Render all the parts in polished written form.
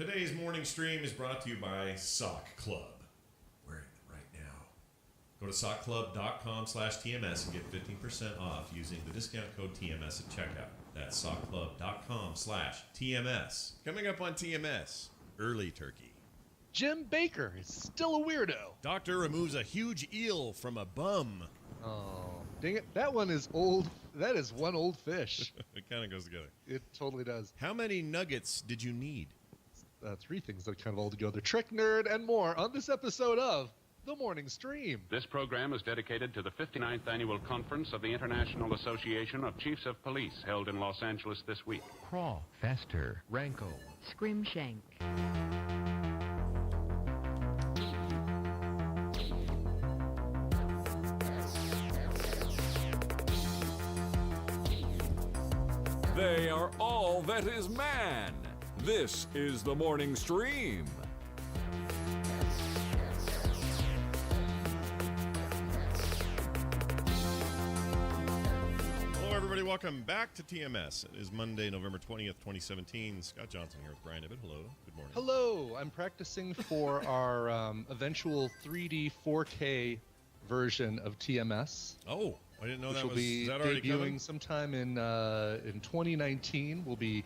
Today's morning stream is brought to you by Sock Club. Wearing them right now. Go to sockclub.com/TMS and get 15% off using the discount code TMS at checkout. That's sockclub.com/TMS. Coming up on TMS, early turkey. Jim Baker is still a weirdo. Doctor removes a huge eel from a bum. Oh, dang it. That one is old. That is one old fish. It kind of goes together. It totally does. How many nuggets did you need? Three things that kind of all together. Trick, nerd, and more on this episode of The Morning Stream. This program is dedicated to the 59th Annual Conference of the International Association of Chiefs of Police, held in Los Angeles this week. Craw, Faster, Rankle, Scrimshank. They are all that is man. This is the Morning Stream. Hello, everybody. Welcome back to TMS. It is Monday, November 20th, 2017. Scott Johnson here with Brian Ibbett. Hello. Good morning. Hello. I'm practicing for our eventual 3D 4K version of TMS. Oh, I didn't know which that will was. be Is that already debuting coming? sometime in 2019.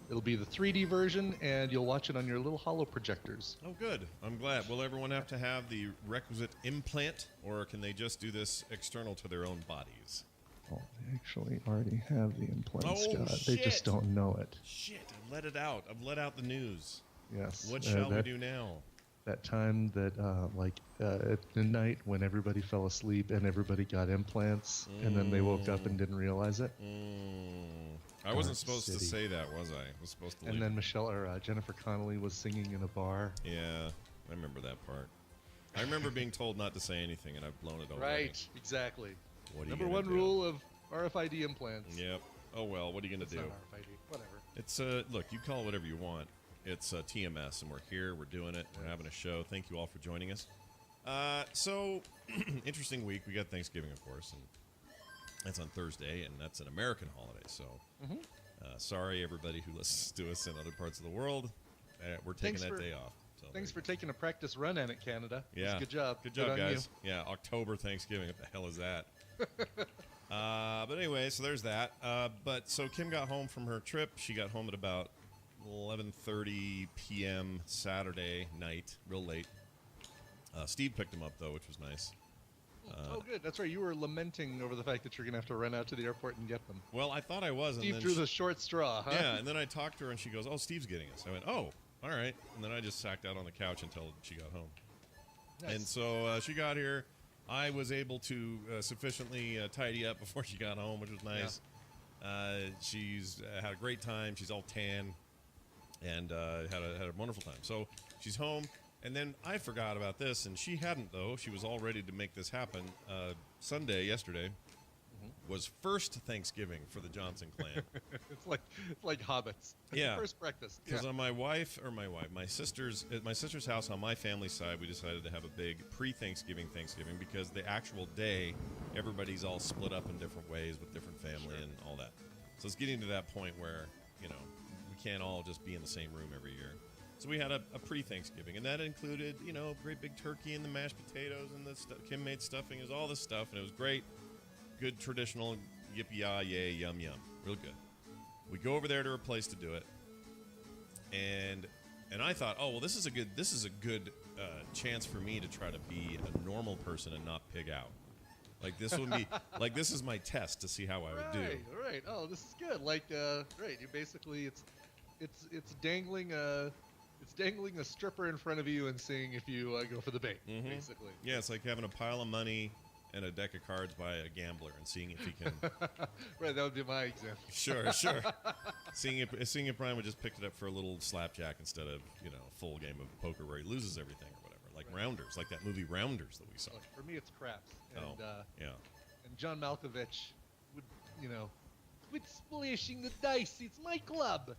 It'll be the 3D version, and you'll watch it on your little holo projectors. Oh, good. I'm glad. Will everyone have to have the requisite implant, or can they just do this external to their own bodies? Oh, they actually already have the implants, Oh, Scott. shit. They just don't know it. Shit, I've let it out. I've let out the news. Yes. What shall we do now? That time that, at midnight when everybody fell asleep and everybody got implants, and then they woke up and didn't realize it. I wasn't Dark supposed to City. say that, was I? I was supposed to And leave. then Jennifer Connelly was singing in a bar. Yeah, I remember that part. I remember being told not to say anything, and I've blown it already. Right, exactly. What are you Number gonna one do? rule of RFID implants. Yep. Oh, well, what are you going to It's do? not RFID. Whatever. It's, look, you call it whatever you want. It's TMS, and we're here. We're doing it. We're having a show. Thank you all for joining us. So, interesting week. We got Thanksgiving, of course, and that's on Thursday, and that's an American holiday. So, sorry, everybody who listens to us in other parts of the world. We're taking that day off. So Thanks for taking a practice run at it, Canada. Yeah. Good job. Good job, on guys. Yeah, October Thanksgiving. What the hell is that? But anyway, so there's that. So Kim got home from her trip. She got home at about 11:30 p.m. Saturday night, real late. Steve picked him up, though, which was nice. Oh, good. That's right. You were lamenting over the fact that you're going to have to run out to the airport and get them. Well, I thought I was. Steve and drew then the short straw, huh? Yeah, and then I talked to her, and she goes, "Oh, Steve's getting us." I went, "Oh, all right." And then I just sacked out on the couch until she got home. Nice. And so she got here. I was able to sufficiently tidy up before she got home, which was nice. Yeah. She's had a great time. She's all tan and had a wonderful time. So she's home. And then I forgot about this, and she hadn't, though. She was all ready to make this happen. Sunday, yesterday, was first Thanksgiving for the Johnson clan. It's like hobbits. Yeah. First breakfast. Because on my sister's at my sister's house on my family side, we decided to have a big pre-Thanksgiving Thanksgiving because the actual day, everybody's all split up in different ways with different family and all that. So it's getting to that point where, we can't all just be in the same room every year. So we had a pre-Thanksgiving, and that included, great big turkey and the mashed potatoes and the Kim made stuffing. It was all this stuff, and it was great. Good traditional yippee-yay, yum yum. Real good. We go over there to her place to do it, and I thought, oh well, this is a good chance for me to try to be a normal person and not pig out. Like this would be this is my test to see how I would do. Right. Oh, this is good. Right. You basically it's dangling a stripper in front of you and seeing if you go for the bait. Basically. Yeah, it's like having a pile of money and a deck of cards by a gambler and seeing if he can. Right, that would be my example. Sure. seeing if Brian would just pick it up for a little slapjack instead of a full game of poker where he loses everything or whatever, like Rounders, like that movie Rounders that we saw. Look, for me, it's craps. And, yeah. And John Malkovich would quit splashing the dice. It's my club.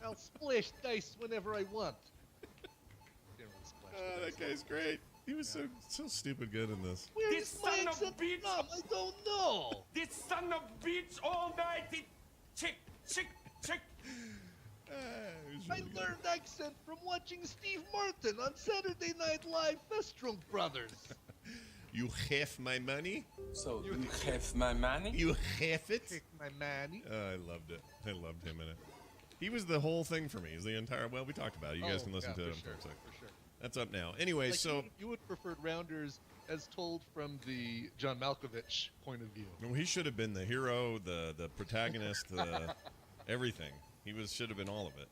I'll splash dice whenever I want. Didn't really splash the dice. That guy's great. He was so stupid good in this. Where This is my son of exit bitch! from? I don't know. This son of bitch all night, it chick. It was I really good. learned accent from watching Steve Martin on Saturday Night Live Festrunk Brothers. You have my money? So you have my money? You have it? Take my manny. I loved it. I loved him in it. He was the whole thing for me. He's the entire. Well, we talked about it. You guys can listen to it on for sure, Folks. for sure. That's up now. Anyway, Like, so you would preferred Rounders as told from the John Malkovich point of view. well, he should have been the hero, the protagonist, the everything. He should have been all of it.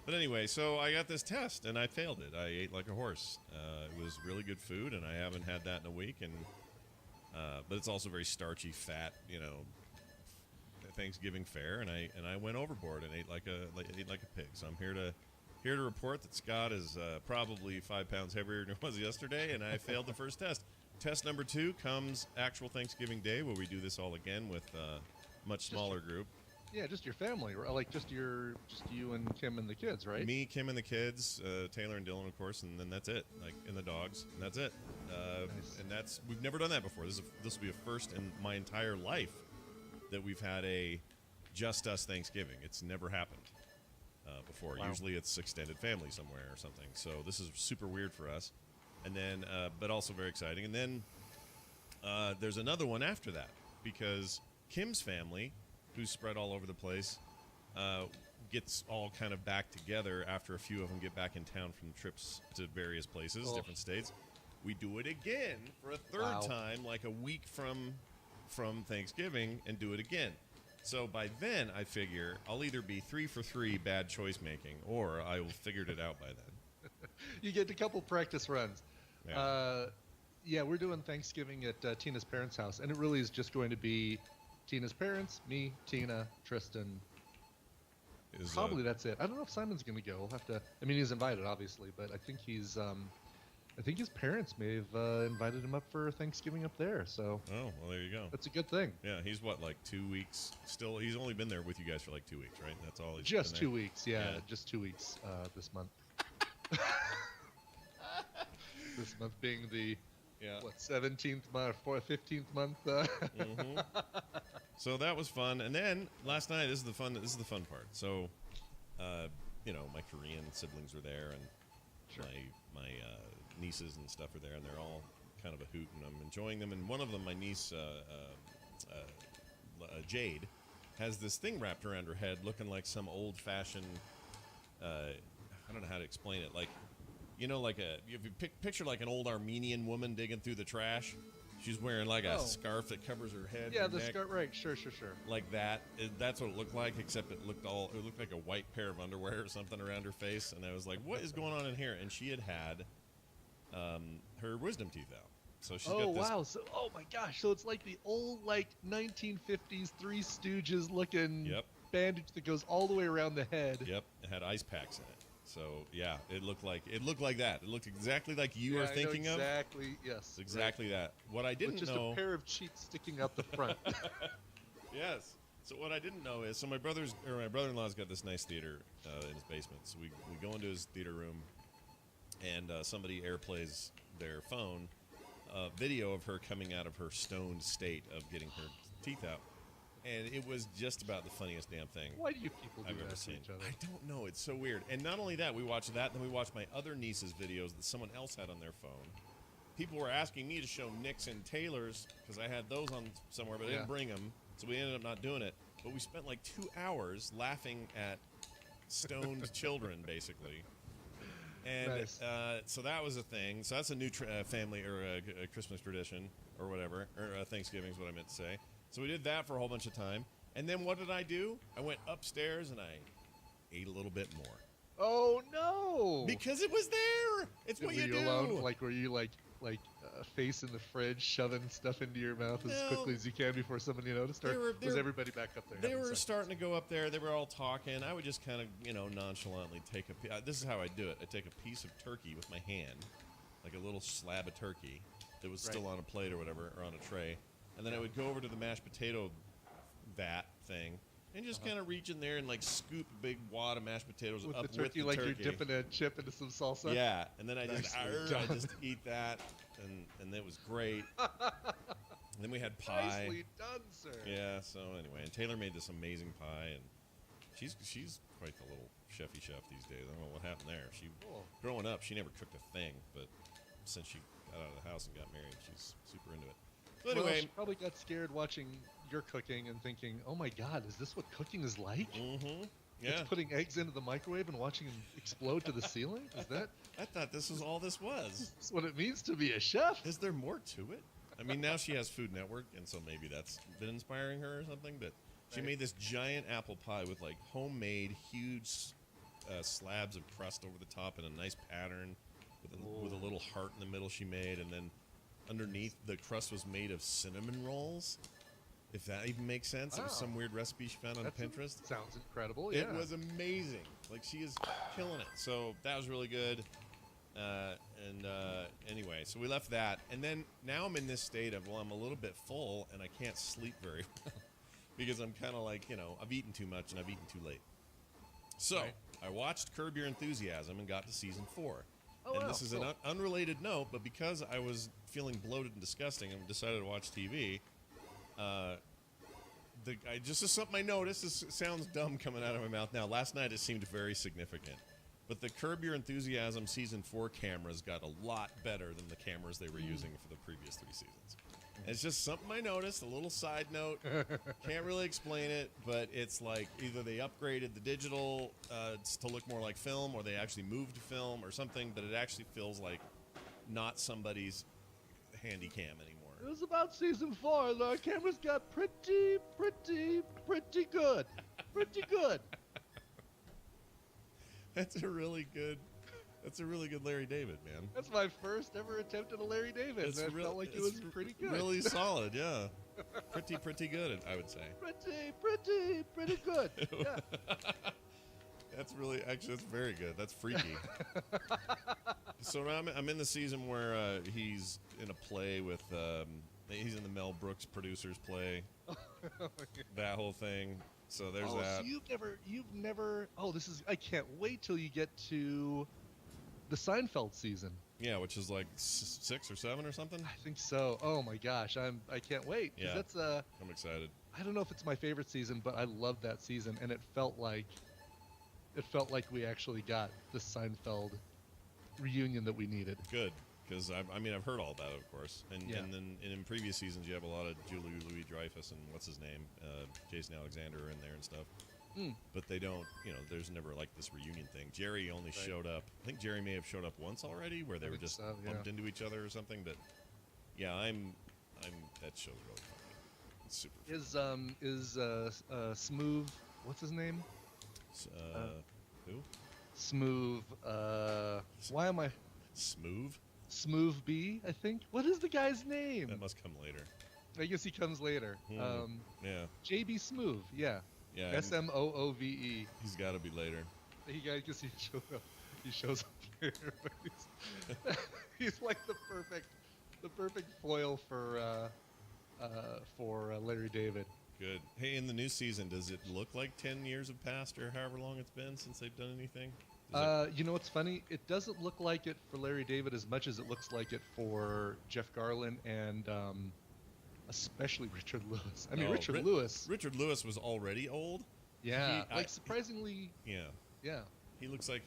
But anyway, so I got this test and I failed it. I ate like a horse. It was really good food, and I haven't had that in a week. And but it's also very starchy, fat, Thanksgiving fare. And I went overboard and ate like a pig. So I'm here to report that Scott is probably 5 pounds heavier than he was yesterday, and I failed the first test. Test number 2 comes actual Thanksgiving Day, where we do this all again with a much smaller group. Yeah, just your family, or like just you and Kim and the kids, right? Me, Kim, and the kids, Taylor and Dylan, of course, and then that's it. Like, and the dogs, and that's it. Nice. And we've never done that before. This will be a first in my entire life that we've had a just us Thanksgiving. It's never happened before. Wow. Usually it's extended family somewhere or something. So this is super weird for us. And then, but also very exciting. And then there's another one after that, because Kim's family, who's spread all over the place, gets all kind of back together after a few of them get back in town from trips to various places, Oh. different states. We do it again for a third Wow. time, like a week from Thanksgiving, and do it again. So by then, I figure I'll either be 3 for 3 bad choice making, or I will figured it out by then. You get a couple practice runs. Yeah. Yeah, we're doing Thanksgiving at Tina's parents' house, and it really is just going to be Tina's parents, me, Tina, Tristan. Probably that's it. I don't know if Simon's going to go. We'll have to. I mean, he's invited, obviously, but I think he's. I think his parents may have invited him up for Thanksgiving up there. So Oh, well, there you go. that's a good thing. Yeah, he's what, like 2 weeks? Still, he's only been there with you guys for like 2 weeks, right? That's all. He's Just been 2 there? weeks, yeah, Yeah. just 2 weeks this month. This month being the Yeah. 17th month, 15th month. hmm So that was fun, and then last night, this is the fun part. So, my Korean siblings were there, and Sure. my nieces and stuff are there, and they're all kind of a hoot, and I'm enjoying them. And one of them, my niece Jade, has this thing wrapped around her head, looking like some old-fashioned. I don't know how to explain it. Like, like if you picture like an old Armenian woman digging through the trash. She's wearing like a Oh. scarf that covers her head. Yeah, her the neck. skirt, right? Sure. Like that. That's what it looked like, except it looked like a white pair of underwear or something around her face, and I was like, "What is going on in here?" And she had her wisdom teeth out, so she's Oh got this. wow! So, oh my gosh! So it's like the old 1950s Three Stooges looking Yep. bandage that goes all the way around the head. Yep, it had ice packs in it. So yeah, it looked like that. It looked exactly like you Yeah, are I know thinking of. exactly. Yes. It's exactly that. What I Right. didn't With just know. a pair of cheeks sticking out the front. Yes. So what I didn't know is, my brother-in-law's got this nice theater in his basement. So we go into his theater room, and somebody airplays their phone video of her coming out of her stoned state of getting her teeth out, and it was just about the funniest damn thing Why do you people do I've that ever to seen. each other? I don't know. It's so weird. And not only that, we watched that, then we watched my other niece's videos that someone else had on their phone. People were asking me to show Nick's and Taylor's because I had those on somewhere, but I Yeah. didn't bring them, so we ended up not doing it. But we spent like 2 hours laughing at stoned children, basically. And Nice. so that was a thing. So that's a new family or a Christmas tradition or whatever, or Thanksgiving is what I meant to say. So we did that for a whole bunch of time. And then what did I do? I went upstairs and I ate a little bit more. Oh no! Because it was there. It's And what were you you do. alone? Like, were you like face in the fridge, shoving stuff into your mouth as No. quickly as you can before somebody noticed? Or They were- was everybody back up there? They having were sex? starting to go up there. They were all talking. I would just kind of, nonchalantly take this is how I do it. I take a piece of turkey with my hand, like a little slab of turkey that was still Right. on a plate or whatever, or on a tray. And then I would go over to the mashed potato vat thing and just kind of reach in there and like scoop a big wad of mashed potatoes with up the turkey, with the like turkey. you're dipping a chip into some salsa. Yeah, and then I just Nicely I done. just eat that, and it was great. And then we had pie. Nicely done, sir. Yeah. So anyway, and Taylor made this amazing pie, and she's quite the little chefy chef these days. I don't know what happened there. Growing up, she never cooked a thing, but since she got out of the house and got married, she's super into it. So anyway, she probably got scared watching your cooking and thinking, "Oh my God, is this what cooking is like?" Mm-hmm. Yeah. It's putting eggs into the microwave and watching them explode to the ceiling? Is that? I thought this was all this was. That's what it means to be a chef. Is there more to it? I mean, now she has Food Network, and so maybe that's been inspiring her or something, but she made this giant apple pie with, like, homemade, huge slabs of crust over the top in a nice pattern with a little heart in the middle she made, and then underneath the crust was made of cinnamon rolls. If that even makes sense. It was some weird recipe she found on Pinterest. Sounds incredible, yeah. It was amazing. Like, she is killing it. So that was really good. Anyway, so we left that. And then now I'm in this state of, well, I'm a little bit full and I can't sleep very well. Because I'm kind of like, I've eaten too much and I've eaten too late. So I watched Curb Your Enthusiasm and got to season 4. Oh, and wow, this is an unrelated note, but because I was feeling bloated and disgusting and decided to watch TV, just as something I noticed, this sounds dumb coming out of my mouth now. Last night it seemed very significant. But the Curb Your Enthusiasm season 4 cameras got a lot better than the cameras they were using for the previous 3 seasons. And it's just something I noticed, a little side note. Can't really explain it, but it's like either they upgraded the digital to look more like film, or they actually moved to film or something, but it actually feels like not somebody's handy cam anymore. It was about season 4. The cameras got pretty good. Pretty good. That's a really good Larry David, man. That's my first ever attempt at a Larry David. And I felt like it was pretty good. Really solid, yeah. Pretty good, I would say. Pretty good. Yeah. That's very good. That's freaky. So now I'm in the season where he's in a play with, he's in the Mel Brooks producers play. That whole thing. So there's that. So you've never, I can't wait till you get to the Seinfeld season. Yeah, which is like 6 or 7 or something. I think so. Oh my gosh, I can't wait. Yeah, that's I'm excited. I don't know if it's my favorite season, but I love that season, and it felt like we actually got the Seinfeld reunion that we needed. Good, because I've heard all about it, of course, and then in previous seasons you have a lot of Julie Louis-Dreyfus and what's his name, Jason Alexander in there and stuff. But they don't, there's never like this reunion thing. Jerry only showed up. I think Jerry may have showed up once already, where they were just bumped into each other or something. But yeah, that show's really funny. It's super. Is Smooth? What's his name? Who? Smooth. Why am I? Smooth B, I think. What is the guy's name? That must come later. I guess he comes later. Yeah. JB Smooth. Yeah. Yeah. Smoove. He's got to be later. I guess he shows up here. He's like the perfect foil for Larry David. Good. Hey, in the new season, does it look like 10 years have passed, or however long it's been since they've done anything? You know what's funny? It doesn't look like it for Larry David as much as it looks like it for Jeff Garlin and especially Richard Lewis. Richard Lewis. Richard Lewis was already old. Yeah, surprisingly. Yeah. Yeah. He looks like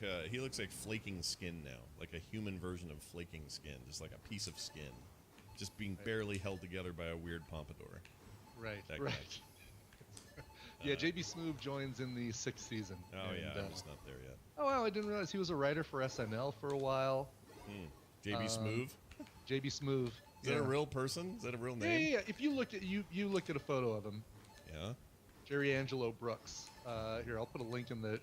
flaking skin now, like a human version of flaking skin, just like a piece of skin, just being barely held together by a weird pompadour. Right. That right. guy. Yeah, JB Smoove joins in the 6th season. Oh, yeah, I'm just not there yet. Oh, wow, I didn't realize he was a writer for SNL for a while. JB Smoove? JB Smoove. Is that a real person? Is that a real name? Yeah. If you look at a photo of him. Yeah. Jerry Angelo Brooks. Here, I'll put a link in the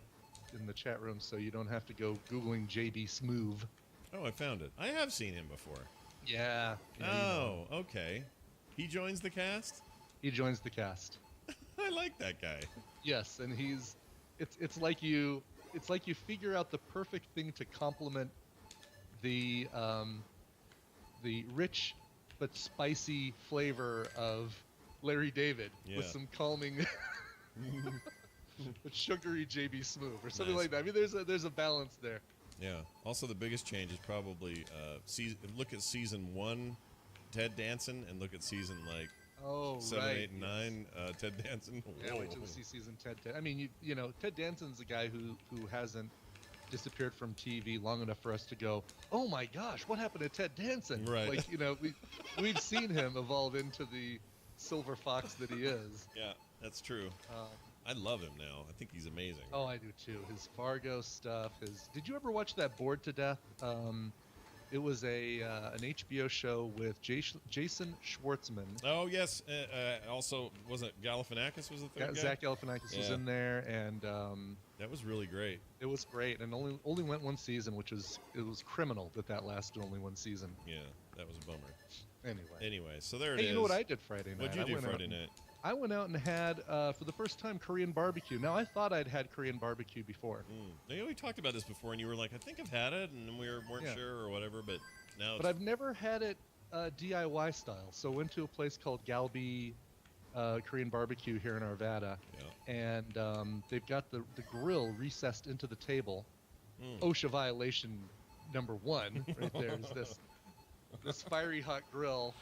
chat room so you don't have to go Googling JB Smoove. Oh, I found it. I have seen him before. Yeah. Oh, okay. He joins the cast? He joins the cast. I like that guy. Yes, and it's like you figure out the perfect thing to complement the rich but spicy flavor of Larry David with some calming but sugary JB Smoove or something like that. I mean, there's a balance there. Yeah. Also, the biggest change is probably look at season 1, Ted Danson, and look at season Oh, 7, right. 8, and 9. Ted Danson. Yeah, wait till you see season Ted. I mean, you know, Ted Danson's a guy who hasn't disappeared from TV long enough for us to go, oh my gosh, what happened to Ted Danson? Right. Like, you know, we've seen him evolve into the silver fox that he is. Yeah, that's true. I love him now. I think he's amazing. Oh, I do too. His Fargo stuff. Did you ever watch that Bored to Death? It was an HBO show with Jason Schwartzman. Oh yes. Also, wasn't Galifianakis was the third guy? Zach Galifianakis was in there, and that was really great. it was great. And only went one season, which was criminal that lasted only one season. Yeah, that was a bummer. Anyway, So there it hey, is. you know what I did Friday night? What'd you do Friday night? I went out and had, for the first time, Korean barbecue. Now, I thought I'd had Korean barbecue before. Yeah, we talked about this before, and you were like, I think I've had it, and we weren't sure or whatever, but now But I've never had it DIY style. So went to a place called Galbi Korean barbecue here in Arvada. Yeah. And they've got the grill recessed into the table. OSHA violation number 1 right there is this fiery hot grill.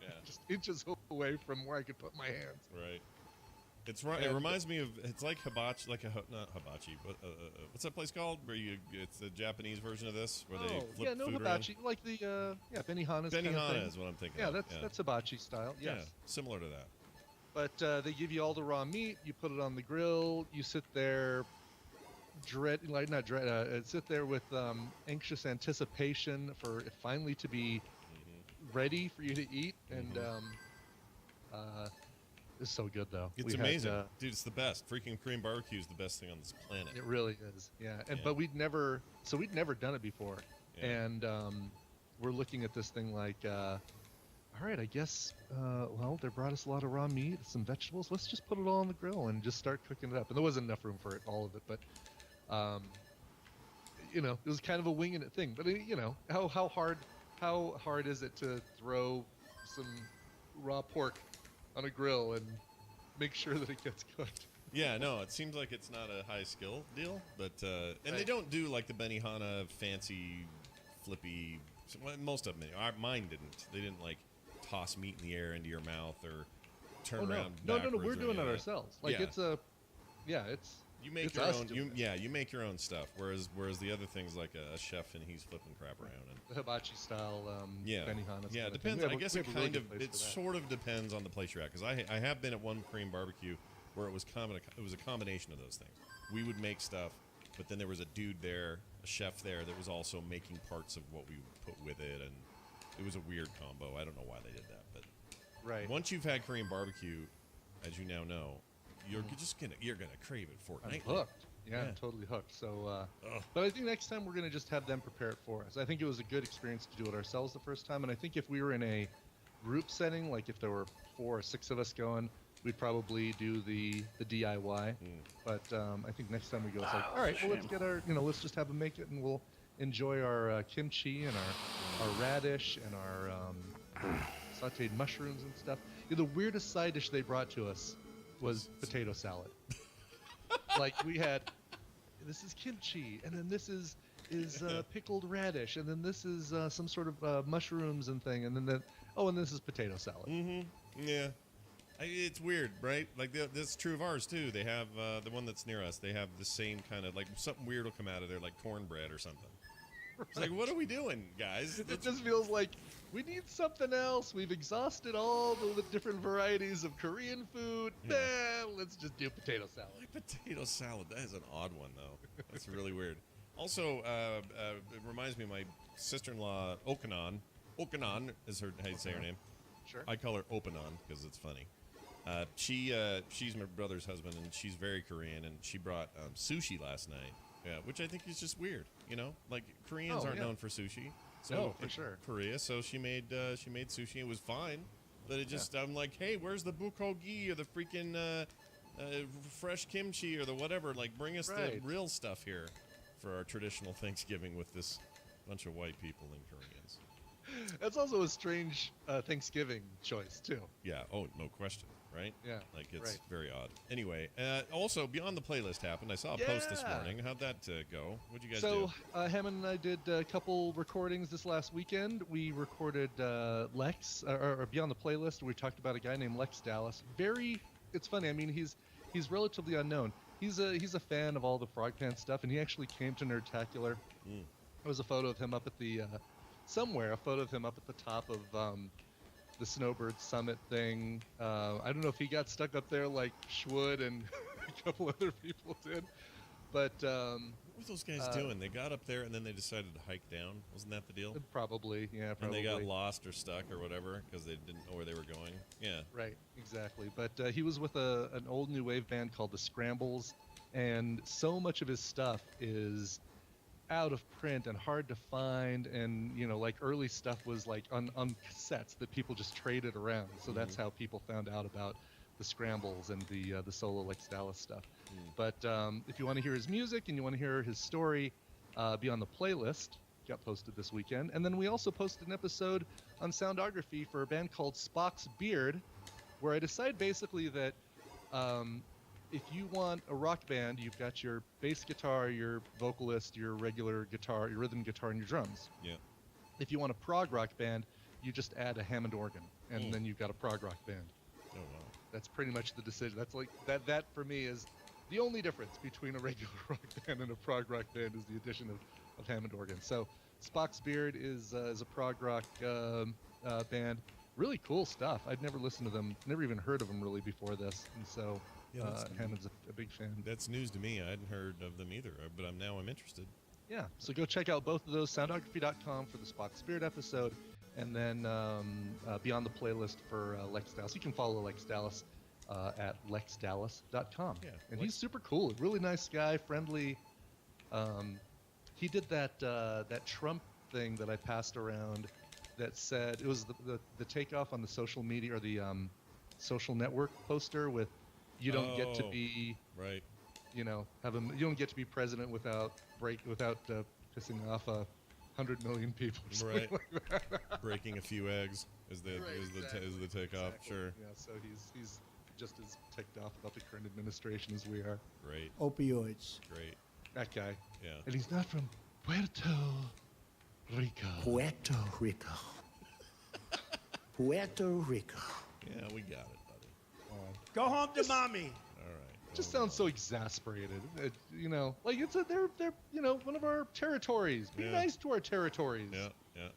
Yeah. Just inches away from where I could put my hands. Right. It reminds me of, it's like hibachi, not hibachi, but what's that place called? Where it's the Japanese version of this, where they flip food hibachi, around? like the Benihana's kind of Benihana thing. is what I'm thinking. Yeah, of. that's hibachi style. Yes. Yeah, similar to that. But they give you all the raw meat. You put it on the grill. You sit there, sit there with anxious anticipation for it finally to be ready for you to eat. And it's so good though. It's amazing, dude. It's the best. Freaking Korean barbecue is the best thing on this planet. It really is. Yeah. But we'd never done it before, and we're looking at this thing like. All right, I guess, they brought us a lot of raw meat, some vegetables. Let's just put it all on the grill and just start cooking it up. And there wasn't enough room for all of it, but, it was kind of a winging it thing. But, how hard is it to throw some raw pork on a grill and make sure that it gets cooked? Yeah, no, it seems like it's not a high skill deal, but, and they don't do like the Benihana fancy, flippy, most of them, mine didn't. They didn't like toss meat in the air into your mouth or turn around. No, we're doing it ourselves. Like it's you make your own. You make your own stuff. Whereas the other things like a chef and he's flipping crap around and the hibachi style. Benihana. Yeah, it depends. I guess it kind of sort of depends on the place you're at. Because I have been at one Korean barbecue where it was a combination of those things. We would make stuff, but then there was a dude there, a chef there that was also making parts of what we would put with it, and it was a weird combo. I don't know why they did that, but once you've had Korean barbecue, as you now know, you're gonna crave it fortnightly. I'm hooked. Yeah, I'm totally hooked. So, but I think next time we're gonna just have them prepare it for us. I think it was a good experience to do it ourselves the first time, and I think if we were in a group setting, like if there were 4 or 6 of us going, we'd probably do the DIY. But I think next time we go, it's like, all right, well, let's get let's just have them make it, and we'll enjoy our kimchi and our radish and our sauteed mushrooms and stuff. The weirdest side dish they brought to us was potato salad. Like we had, this is kimchi, and then this is pickled radish, and then this is some sort of mushrooms and thing, and then and this is potato salad. Yeah. It's weird, right? Like this is true of ours too. They have the one that's near us. They have the same kind of like something weird will come out of there, like cornbread or something. It's like, what are we doing, guys? It just feels like we need something else. We've exhausted all the different varieties of Korean food. Yeah. Let's just do potato salad. Like potato salad. That is an odd one, though. That's really weird. Also, it reminds me of my sister-in-law, Okanon. Okanon is how you say her name. Sure. I call her Opanon because it's funny. She's my brother's husband, and she's very Korean, and she brought sushi last night. Yeah, which I think is just weird. Like Koreans aren't known for sushi. So no, for sure. Korea, so she made sushi. It was fine, but it just I'm like, hey, where's the bulgogi or the freaking fresh kimchi or the whatever? Like, bring us the real stuff here for our traditional Thanksgiving with this bunch of white people and Koreans. That's also a strange Thanksgiving choice too. Yeah. Oh, no question. right? Yeah, Like, it's right. very odd. Anyway, also, Beyond the Playlist happened. I saw a post this morning. How'd that go? What'd you guys do? So, Hammond and I did a couple recordings this last weekend. We recorded Lex, or Beyond the Playlist. We talked about a guy named Lex Dallas. It's funny. I mean, he's relatively unknown. He's a fan of all the Frog Pants stuff, and he actually came to Nerdtacular. There was a photo of him up at the a photo of him up at the top of the Snowbird Summit thing. I don't know if he got stuck up there like Schwood and a couple other people did, but What were those guys doing? They got up there and then they decided to hike down. Wasn't that the deal? Probably. And they got lost or stuck or whatever because they didn't know where they were going. Yeah. Right, exactly. But he was with an old new wave band called the Scrambles, and so much of his stuff is out of print and hard to find, and like early stuff was like on cassettes that people just traded around. So that's how people found out about the Scrambles and the solo Lex Dallas stuff. But if you want to hear his music and you want to hear his story, be on the playlist. Got posted this weekend. And then we also posted an episode on soundography for a band called Spock's Beard, where I decided basically that if you want a rock band, you've got your bass guitar, your vocalist, your regular guitar, your rhythm guitar, and your drums. Yeah. If you want a prog rock band, you just add a Hammond organ, and then you've got a prog rock band. Oh, wow. That's pretty much the decision. That's like that for me is the only difference between a regular rock band and a prog rock band is the addition of Hammond organ. So Spock's Beard is a prog rock band. Really cool stuff. I'd never listened to them, never even heard of them really before this, and so Hammond's a big fan. That's news to me. I hadn't heard of them either, but I'm interested. Yeah, so go check out both of those, soundography.com for the Spock's Beard episode, and then be on the playlist for Lex Dallas. You can follow Lex Dallas at lexdallas.com. Yeah, and he's super cool, really nice guy, friendly. He did that Trump thing that I passed around that said it was the takeoff on the social media or the social network poster with you don't get to be right. You don't get to be president without pissing off 100 million people. Right. Like that. Breaking a few eggs is the takeoff. Exactly. Sure. Yeah. So he's just as ticked off about the current administration as we are. Great. Opioids. Great. That guy. Yeah. And he's not from Puerto Rico. Puerto Rico. Puerto Rico. Yeah, we got it, buddy. Go home to mommy. All right. Just sounds so exasperated. Like they're one of our territories. Be nice to our territories. Yeah.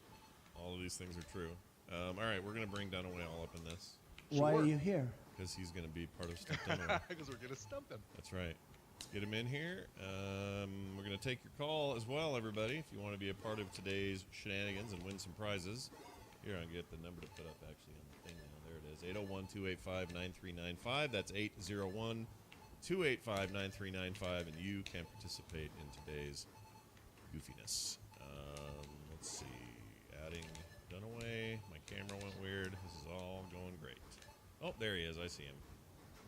All of these things are true. All right, we're gonna bring Dunaway all up in this Why are you here? because he's gonna be part of Stump Dunaway. Because we're gonna stump him. That's right. Let's get him in here. We're going to take your call as well, everybody, if you want to be a part of today's shenanigans and win some prizes. Here, I'll get the number to put up actually on the thing now. There it is, 801-285-9395. That's 801-285-9395, and you can participate in today's goofiness. Let's see. Adding Dunaway. My camera went weird. This is all going great. Oh, there he is. I see him.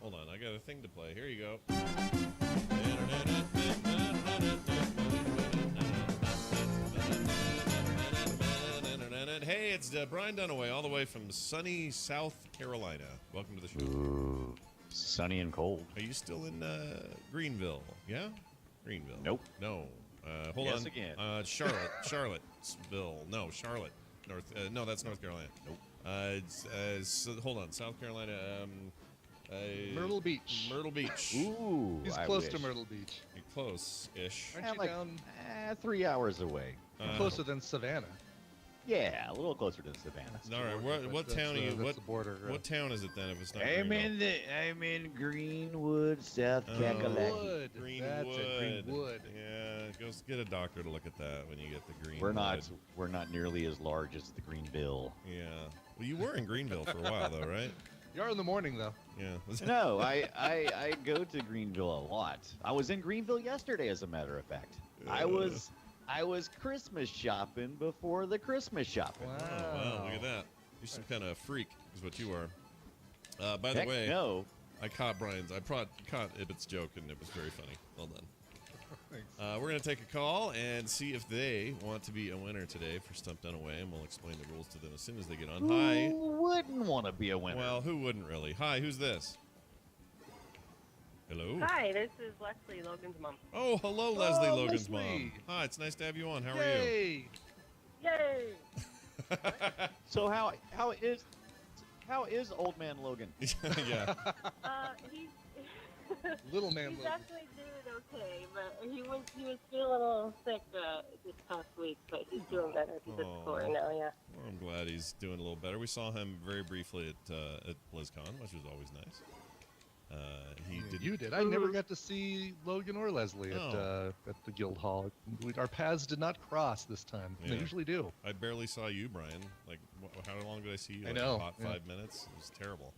Hold on, I got a thing to play. Here you go. Hey, it's Brian Dunaway, all the way from sunny South Carolina. Welcome to the show. Ooh, sunny and cold. Are you still in Greenville? Yeah? Greenville. Nope. No. Hold Yes on. again. Charlottesville. No, Charlotte. No, that's North Carolina. Nope. Hold on. South Carolina. Myrtle Beach. Myrtle Beach. Ooh, He's I close wish. to Myrtle Beach. You're close-ish. Aren't you like down 3 hours away. closer than Savannah? Yeah, a little closer to Savannah. All right. What town are you? That's the border. What town is it then? If it's not I'm Greenville? in Greenwood, South Carolina. Greenwood. That's it, Greenwood. Yeah, go get a doctor to look at that when you get the Greenwood. We're not nearly as large as the Greenville. Yeah. Well, you were in Greenville for a while though, right? You are in the morning though. Yeah. No, I go to Greenville a lot. I was in Greenville yesterday, as a matter of fact. I was Christmas shopping before the Christmas shopping. Oh, wow, look at that. You're some kind of freak, is what you are. By the Heck way, no. I caught Ibbot's joke, and it was very funny. Well done. We're going to take a call and see if they want to be a winner today for Stump Dunaway, and we'll explain the rules to them as soon as they get on. Hi. Who wouldn't want to be a winner? Well, who wouldn't really? Hi, who's this? Hello? Hi, this is Leslie, Logan's mom. Oh, hello, Leslie, Logan's Leslie. mom. Hi, it's nice to have you on. How are Yay! Yay! you? So how is old man Logan? Yeah. He's Little man he's Logan. actually doing okay, but he was feeling a little sick this past week, but he's doing better. He's at Aw. school right now, yeah. Well, I'm glad he's doing a little better. We saw him very briefly at BlizzCon, which was always nice. He did. You did. I never got to see Logan or Leslie at the Guild Hall. Our paths did not cross this time. They Yeah. usually do. I barely saw you, Brian. Like, how long did I see you? I Like know, About yeah. 5 minutes. It was terrible.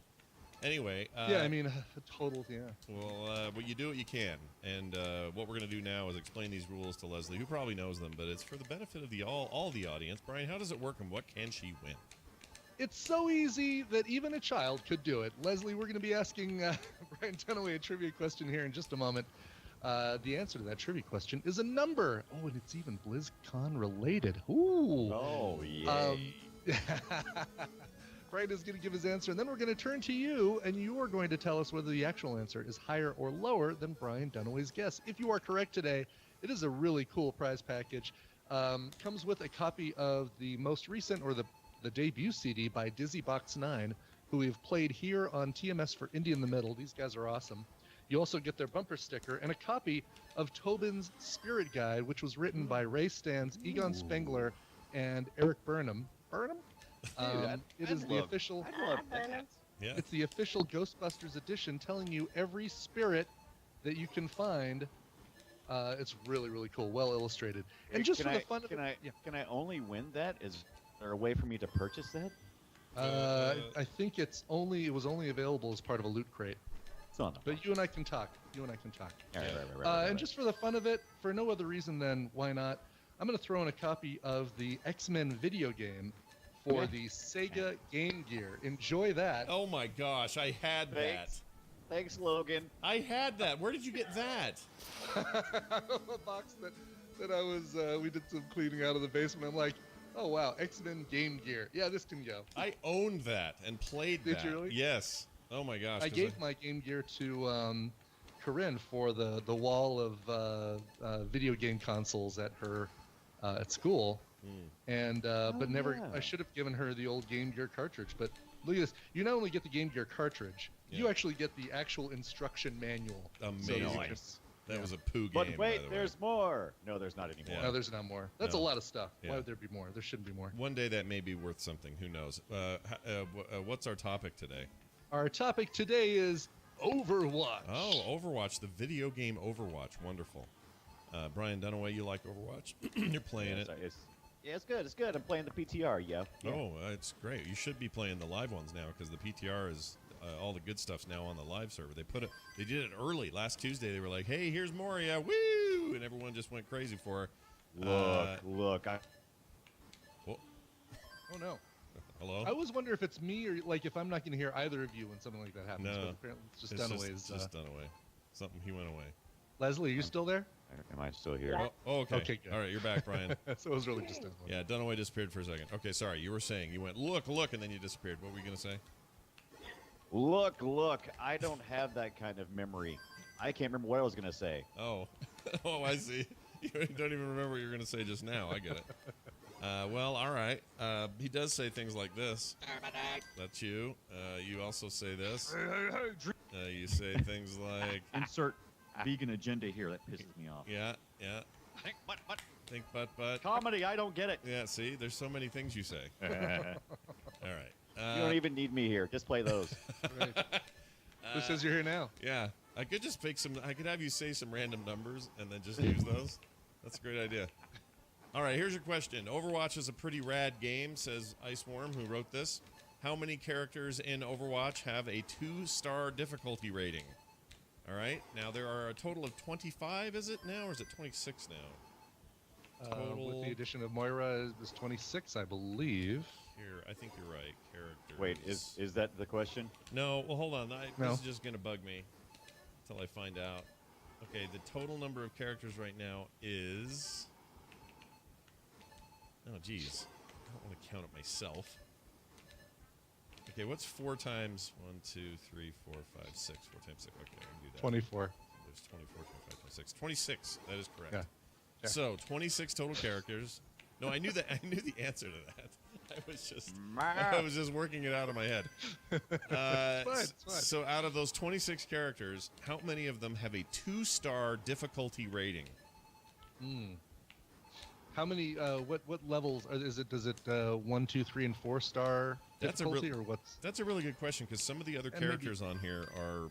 Anyway. Yeah, I mean, total. Yeah. Well, you do what you can, and what we're going to do now is explain these rules to Leslie, who probably knows them, but it's for the benefit of all the audience. Brian, how does it work, and what can she win? It's so easy that even a child could do it. Leslie, we're going to be asking Brian Dunaway a trivia question here in just a moment. The answer to that trivia question is a number. Oh, and it's even BlizzCon related. Ooh. Oh, yay. Brian is going to give his answer, and then we're going to turn to you, and you are going to tell us whether the actual answer is higher or lower than Brian Dunaway's guess. If you are correct today, it is a really cool prize package. Comes with a copy of the most recent, or the debut CD by Dizzy Box 9, who we've played here on TMS for Indie in the Middle. These guys are awesome. You also get their bumper sticker and a copy of Tobin's Spirit Guide, which was written by Ray Stans, Egon Spengler, and Eric Burnham. Burnham? It is the official. I love that. Yeah. It's the official Ghostbusters edition, telling you every spirit that you can find. It's really, really cool, well illustrated. And just for the fun of it, Can I only win that? Is there a way for me to purchase that? I think it was only available as part of a loot crate. Son of But you and I can talk. Right. And just for the fun of it, for no other reason than why not, I'm going to throw in a copy of the X-Men video game for the Sega Game Gear. Enjoy that. Oh my gosh, I had that. Thanks, Logan. I had that. Where did you get that? A box that I was, we did some cleaning out of the basement. I'm like, oh wow, X-Men Game Gear. Yeah, this can go. I owned that and played that. Did you really? Yes. Oh my gosh. I gave my Game Gear to Corinne for the wall of video game consoles at her at school, and but never. yeah. I should have given her the old Game Gear cartridge. But look at this. You not only get the Game Gear cartridge, you actually get the actual instruction manual. Amazing. So you can- That was a poo game. But by wait, the way. there's more. No, there's not anymore. Yeah. No, there's not more. That's No. a lot of stuff. Yeah. Why would there be more? There shouldn't be more. One day that may be worth something. Who knows? What's our topic today? Our topic today is Overwatch. Oh, Overwatch, the video game Overwatch. Wonderful. Brian Dunaway, you like Overwatch? You're playing it. It's good. It's good. I'm playing the PTR. Yeah. Oh, it's great. You should be playing the live ones now because the PTR is all the good stuff's now on the live server. They did it early last Tuesday. They were like, "Hey, here's Moria, woo!" and everyone just went crazy for her. Look. Oh no. Hello. I always wonder if it's me or like if I'm not going to hear either of you when something like that happens. No. But apparently it's just It's Dunaway's. just Dunaway. Something he went away. Leslie, are you still there? Am I still here? Oh, okay. Okay, good. All right, you're back, Brian. So it was really just Dunaway. Yeah, Dunaway disappeared for a second. Okay, sorry. You were saying you went look, and then you disappeared. What were you gonna say? Look. I don't have that kind of memory. I can't remember what I was gonna say. Oh, oh, I see. You don't even remember what you were gonna say just now. I get it. Well, all right. He does say things like this. That's you. You also say this. You say things like, Insert vegan agenda here. That pisses me off. yeah. Think, but. Comedy. I don't get it. Yeah, see, there's so many things you say. All right. You don't even need me here. Just play those. Right. Who says you're here now? Yeah, I could just pick some. I could have you say some random numbers and then just use those. That's a great idea. All right, here's your question. Overwatch is a pretty rad game, says Iceworm, who wrote this. How many characters in Overwatch have a 2-star difficulty rating? All right, now there are a total of 25, is it now, or is it 26 now? With the addition of Moira, it was 26, I believe. Here, I think you're right. Characters. Wait, is that the question? No, well, hold on. No. This is just going to bug me until I find out. Okay, the total number of characters right now is... Oh, geez. I don't want to count it myself. Okay, what's 4 times 1, 2, 3, 4, 5, 6? 4 times 6. Okay, I can do that. 24. There's 24, 25, 26. 26. That is correct. Yeah. Yeah. So 26 total characters. No, I knew that. I knew the answer to that. I was just working it out in my head. It's fine. So out of those 26 characters, how many of them have a 2-star difficulty rating? How many? What levels is it? Does it 1, 2, 3, and 4-star difficulty, or what's? That's a really good question because some of the other characters on here are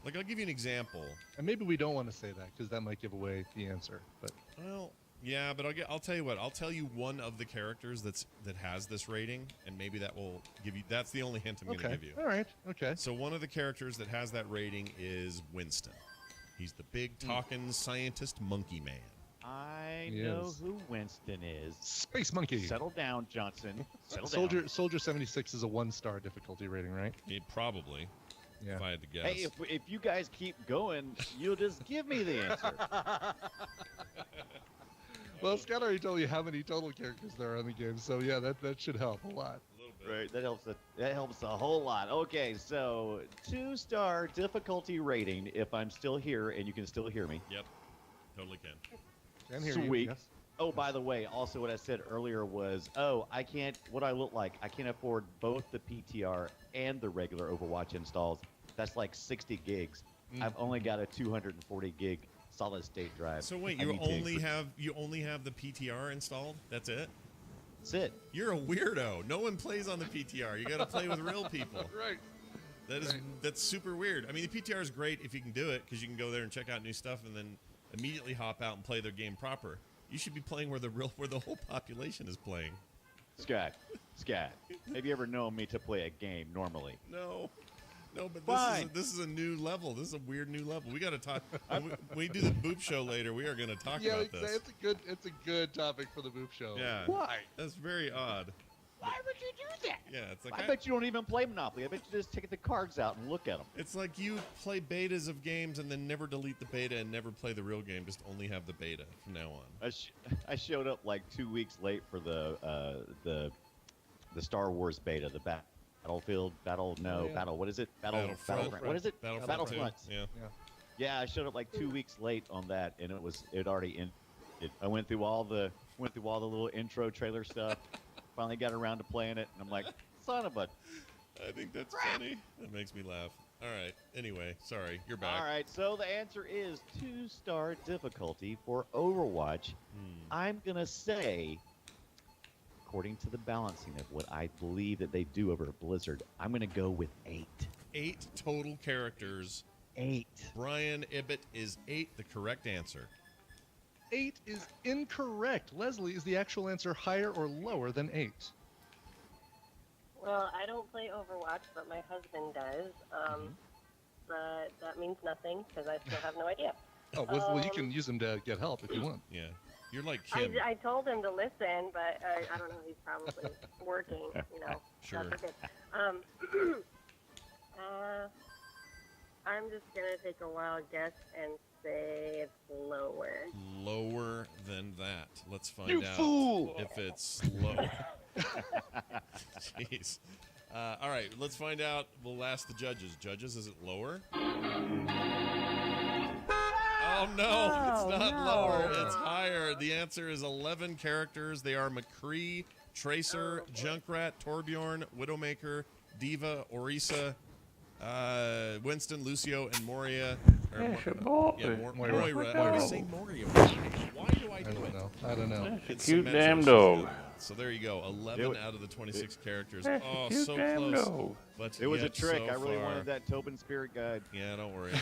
like, I'll give you an example. And maybe we don't want to say that because that might give away the answer. But well, yeah, but I'll tell you what. I'll tell you one of the characters that has this rating, and maybe that will give you. That's the only hint I'm going to give you. All right. Okay. So one of the characters that has that rating is Winston. He's the big talking scientist monkey man. I know who Winston is. Space Monkey. Settle down, Johnson. Soldier 76 is a 1-star difficulty rating, right? Probably. Yeah. If I had to guess. Hey, if you guys keep going, you'll just give me the answer. Well, Scott already told you how many total characters there are in the game, so yeah, that should help a lot. A little bit. Right, that helps a whole lot. Okay, so 2-star difficulty rating. If I'm still here and you can still hear me. Yep, totally can. Can hear Sweet. You, yes. Oh, by the way, also what I said earlier was, I can't. What I look like, I can't afford both the PTR and the regular Overwatch installs. That's like 60 gigs. I've only got a 240 gig solid state drive. So wait, you only have the PTR installed? That's it? That's it. You're a weirdo. No one plays on the PTR. You got to play with real people. Right. That's super weird. I mean, the PTR is great if you can do it because you can go there and check out new stuff and then immediately hop out and play their game proper. You should be playing where the whole population is playing. Scott, have you ever known me to play a game normally? No, but this is a new level. This is a weird new level. We got to talk. When we do the Boop Show later, we are going to talk about this. It's a good topic for the Boop Show. Yeah. Why? That's very odd. Why would you do that? Yeah, it's like I bet you don't even play Monopoly. I bet you just take the cards out and look at them. It's like you play betas of games and then never delete the beta and never play the real game. Just only have the beta from now on. I showed up like 2 weeks late for the Star Wars beta, the Battle. What is it? Battlefront. What is it? Battlefront. Yeah. Yeah, I showed up like 2 weeks late on that, and it already ended. I went through all the little intro trailer stuff. Finally got around to playing it, and I'm like, son of a... I think that's funny. That makes me laugh. All right. Anyway, sorry. You're back. All right. So the answer is 2-star difficulty for Overwatch. I'm going to say, according to the balancing of what I believe that they do over at Blizzard, I'm going to go with 8. 8 total characters. 8. Brian Ibbett is 8 the correct answer. 8 is incorrect. Leslie, is the actual answer higher or lower than 8? Well, I don't play Overwatch, but my husband does. But that means nothing because I still have no idea. Oh, well, you can use him to get help if you want. Yeah. You're like Kim. I told him to listen, but I don't know. He's probably working, Sure. God forbid. I'm just going to take a wild guess and say it's lower. Lower than that. Let's find You out fool! if it's low. Jeez. All right, let's find out. We'll ask the judges. Judges, is it lower? Oh, no, it's not lower. It's higher. The answer is 11 characters. They are McCree, Tracer, Junkrat, Torbjorn, Widowmaker, Diva, Orisa, Winston, Lucio, and Moira. Moira. I always say Moira. Why do I do it? I don't know. It's cute Symmetra. damn dog. So there you go. 11 out of the 26 characters. Oh, cute so damn close. dog. But It was a yet trick. so I really far. wanted that Tobin Spirit Guide. Yeah, don't worry.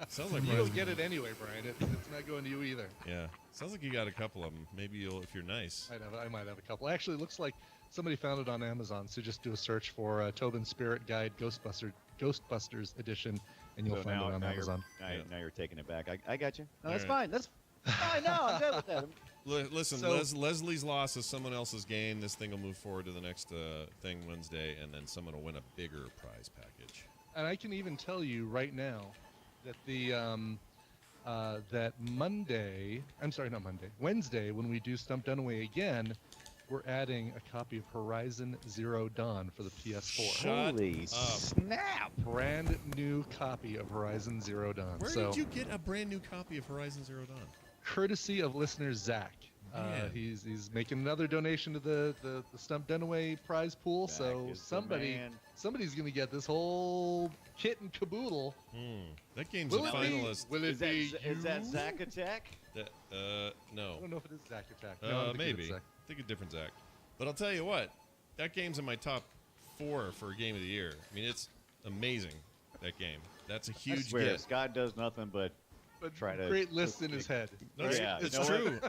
Sounds like You don't get it anyway, Brian. It's not going to you either. Yeah, sounds like you got a couple of them. Maybe you'll, if you're nice. I might have a couple. Actually, it looks like somebody found it on Amazon. So just do a search for Tobin Spirit Guide Ghostbusters Edition, and you'll find it on Amazon. Now you're taking it back. I got you. No, that's All right. fine. That's fine. No, I'm good with that. Listen, So- Leslie's loss is someone else's gain. This thing will move forward to the next thing Wednesday, and then someone will win a bigger prize package. And I can even tell you right now that the that Wednesday, when we do Stump Dunaway again, we're adding a copy of Horizon Zero Dawn for the PS4. Holy snap! Brand new copy of Horizon Zero Dawn. Where did you get a brand new copy of Horizon Zero Dawn? Courtesy of listener Zach. He's making another donation to the Stump Dunaway prize pool, Zach so is the somebody's gonna get this whole kit and caboodle. That game's a finalist. Is that Zack Attack? No. I don't know if it is Zack Attack. No, maybe. I think a different Zack. But I'll tell you what, that game's in my top 4 for Game of the Year. I mean, it's amazing, that game. That's a huge get. Scott does nothing but try to... Great list in his head. No, it's true.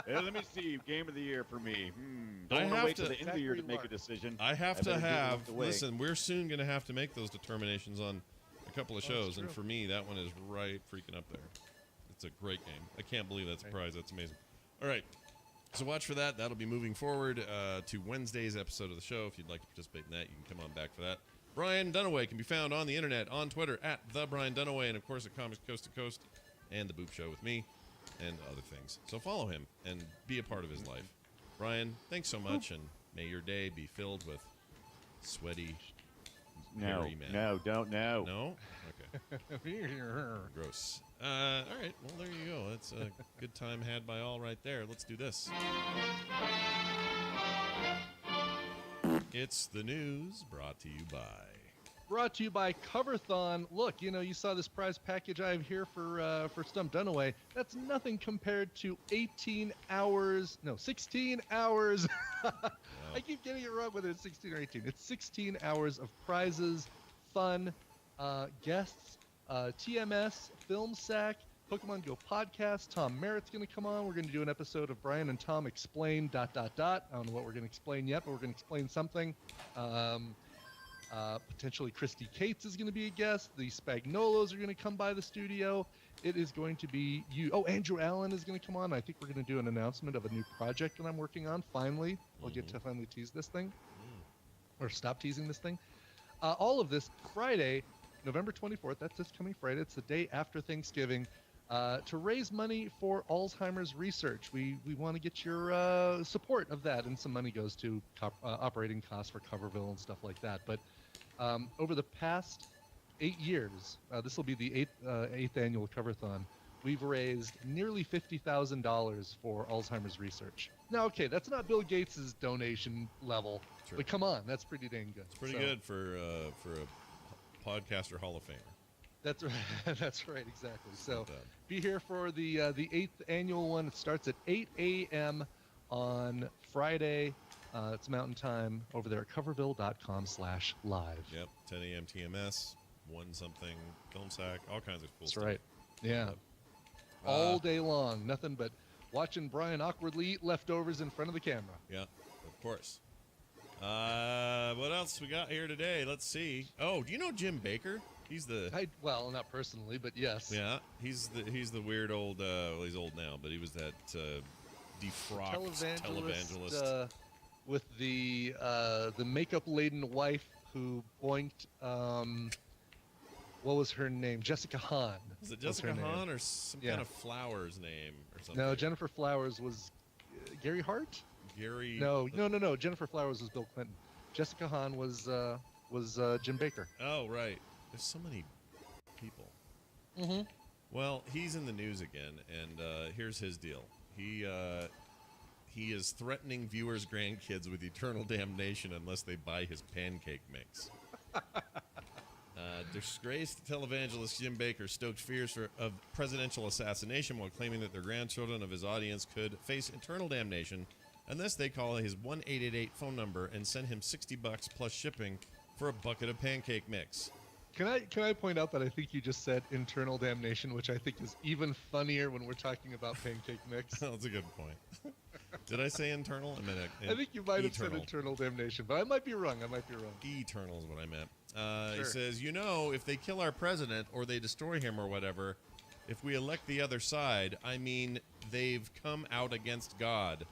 Let me see. Game of the Year for me. I Don't have wait to- till the end of the year to make a decision. I have to better get have... out the way. Listen, we're soon going to have to make those determinations on a couple of shows, and for me, that one is right freaking up there. It's a great game. I can't believe that's a prize. That's amazing. All right. So watch for that. That'll be moving forward to Wednesday's episode of the show. If you'd like to participate in that, you can come on back for that. Brian Dunaway can be found on the internet, on Twitter, at The Brian Dunaway, and, of course, at Comics Coast to Coast and The Boop Show with me and other things. So follow him and be a part of his life. Brian, thanks so much, and may your day be filled with sweaty, hairy men. No, don't know. No? Okay. Gross. All right. Well, there you go. That's a good time had by all right there. Let's do this. It's the news brought to you by Coverthon. Look, you saw this prize package I have here for Stump Dunaway. That's nothing compared to 16 hours. I keep getting it wrong whether it's 16 or 18. It's 16 hours of prizes, fun, guests, TMS, Film Sack, Pokemon Go podcast. Tom Merritt's going to come on. We're going to do an episode of Brian and Tom explain ... I don't know what we're going to explain yet, but we're going to explain something. Potentially Christy Cates is going to be a guest. The Spagnolos are going to come by the studio. It is going to be you. Oh, Andrew Allen is going to come on. I think we're going to do an announcement of a new project that I'm working on. Finally, I'll get to finally tease this thing. Or stop teasing this thing. All of this Friday, November 24th. That's this coming Friday. It's the day after Thanksgiving. To raise money for Alzheimer's research. We want to get your support of that, and some money goes to operating costs for Coverville and stuff like that. But over the past 8 years, this will be the eighth annual Coverthon, we've raised nearly $50,000 for Alzheimer's research. Now, okay, that's not Bill Gates' donation level, but come on, that's pretty dang good. It's pretty good for a podcaster Hall of Famer. That's right. That's right. Exactly. So be here for the 8th annual one. It starts at 8 a.m. on Friday. It's Mountain Time over there at coverville.com/live. Yep. 10 a.m. TMS, 1 something, Film Sack, all kinds of cool stuff. That's right. Yeah. All day long. Nothing but watching Brian awkwardly eat leftovers in front of the camera. Yeah, of course. What else we got here today? Let's see. Oh, do you know Jim Baker? He's the well, not personally, but yes. Yeah, he's the weird old. Well, he's old now, but he was that defrocked televangelist with the makeup-laden wife who boinked. What was her name? Jessica Hahn. Was it Jessica Hahn or some kind of Flowers name or something? No, Jennifer Flowers was Gary Hart. No. Jennifer Flowers was Bill Clinton. Jessica Hahn was Jim Baker. Oh, right. There's so many people. Mm-hmm. Well, he's in the news again, and here's his deal. He is threatening viewers' grandkids with eternal damnation unless they buy his pancake mix. Disgraced televangelist Jim Baker stoked fears of presidential assassination while claiming that their grandchildren of his audience could face eternal damnation unless they call his 1-888 phone number and send him $60 plus shipping for a bucket of pancake mix. Can I point out that I think you just said internal damnation, which I think is even funnier when we're talking about pancake mix. That's a good point. Did I say internal? I think you might have said internal damnation, but I might be wrong. Eternal is what I meant. He says, if they kill our president or they destroy him or whatever, if we elect the other side, I mean, they've come out against God.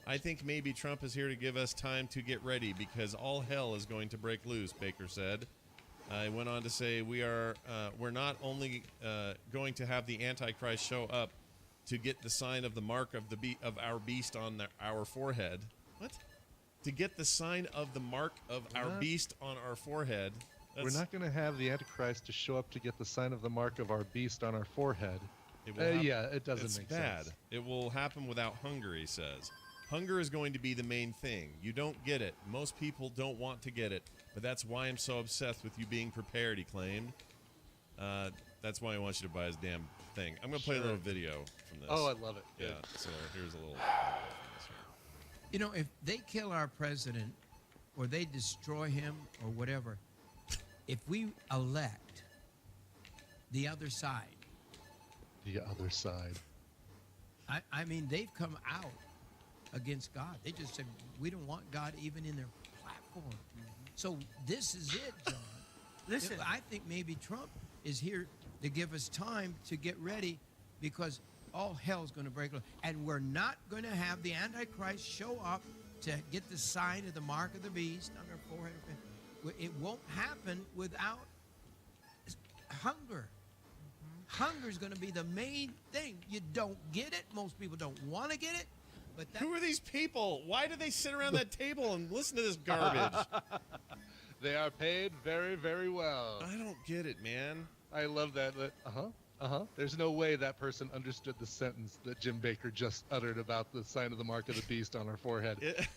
I think maybe Trump is here to give us time to get ready because all hell is going to break loose, Baker said. I went on to say we're not only going to have the Antichrist show up to get the sign of the mark of of our beast on our forehead. What? To get the sign of the mark of our beast on our forehead. We're not going to have the Antichrist to show up to get the sign of the mark of our beast on our forehead. Yeah, it doesn't make sense. It will happen without hunger, he says. Hunger is going to be the main thing. You don't get it. Most people don't want to get it, but that's why I'm so obsessed with you being prepared, he claimed. That's why I want you to buy his damn thing. I'm going to play a little video from this. Oh, I love it. Yeah, so here's a little... You know, if they kill our president or they destroy him or whatever, if we elect the other side. The other side. I mean, they've come out against God. They just said, we don't want God even in their platform. So this is it, John. Listen. I think maybe Trump is here to give us time to get ready because all hell's going to break loose. And we're not going to have the Antichrist show up to get the sign of the mark of the beast on their forehead. It won't happen without hunger. Hunger is going to be the main thing. You don't get it. Most people don't want to get it. But who are these people? Why do they sit around that table and listen to this garbage? They are paid very, very well. I don't get it, man. I love that. There's no way that person understood the sentence that Jim Baker just uttered about the sign of the mark of the beast on our forehead. Yep.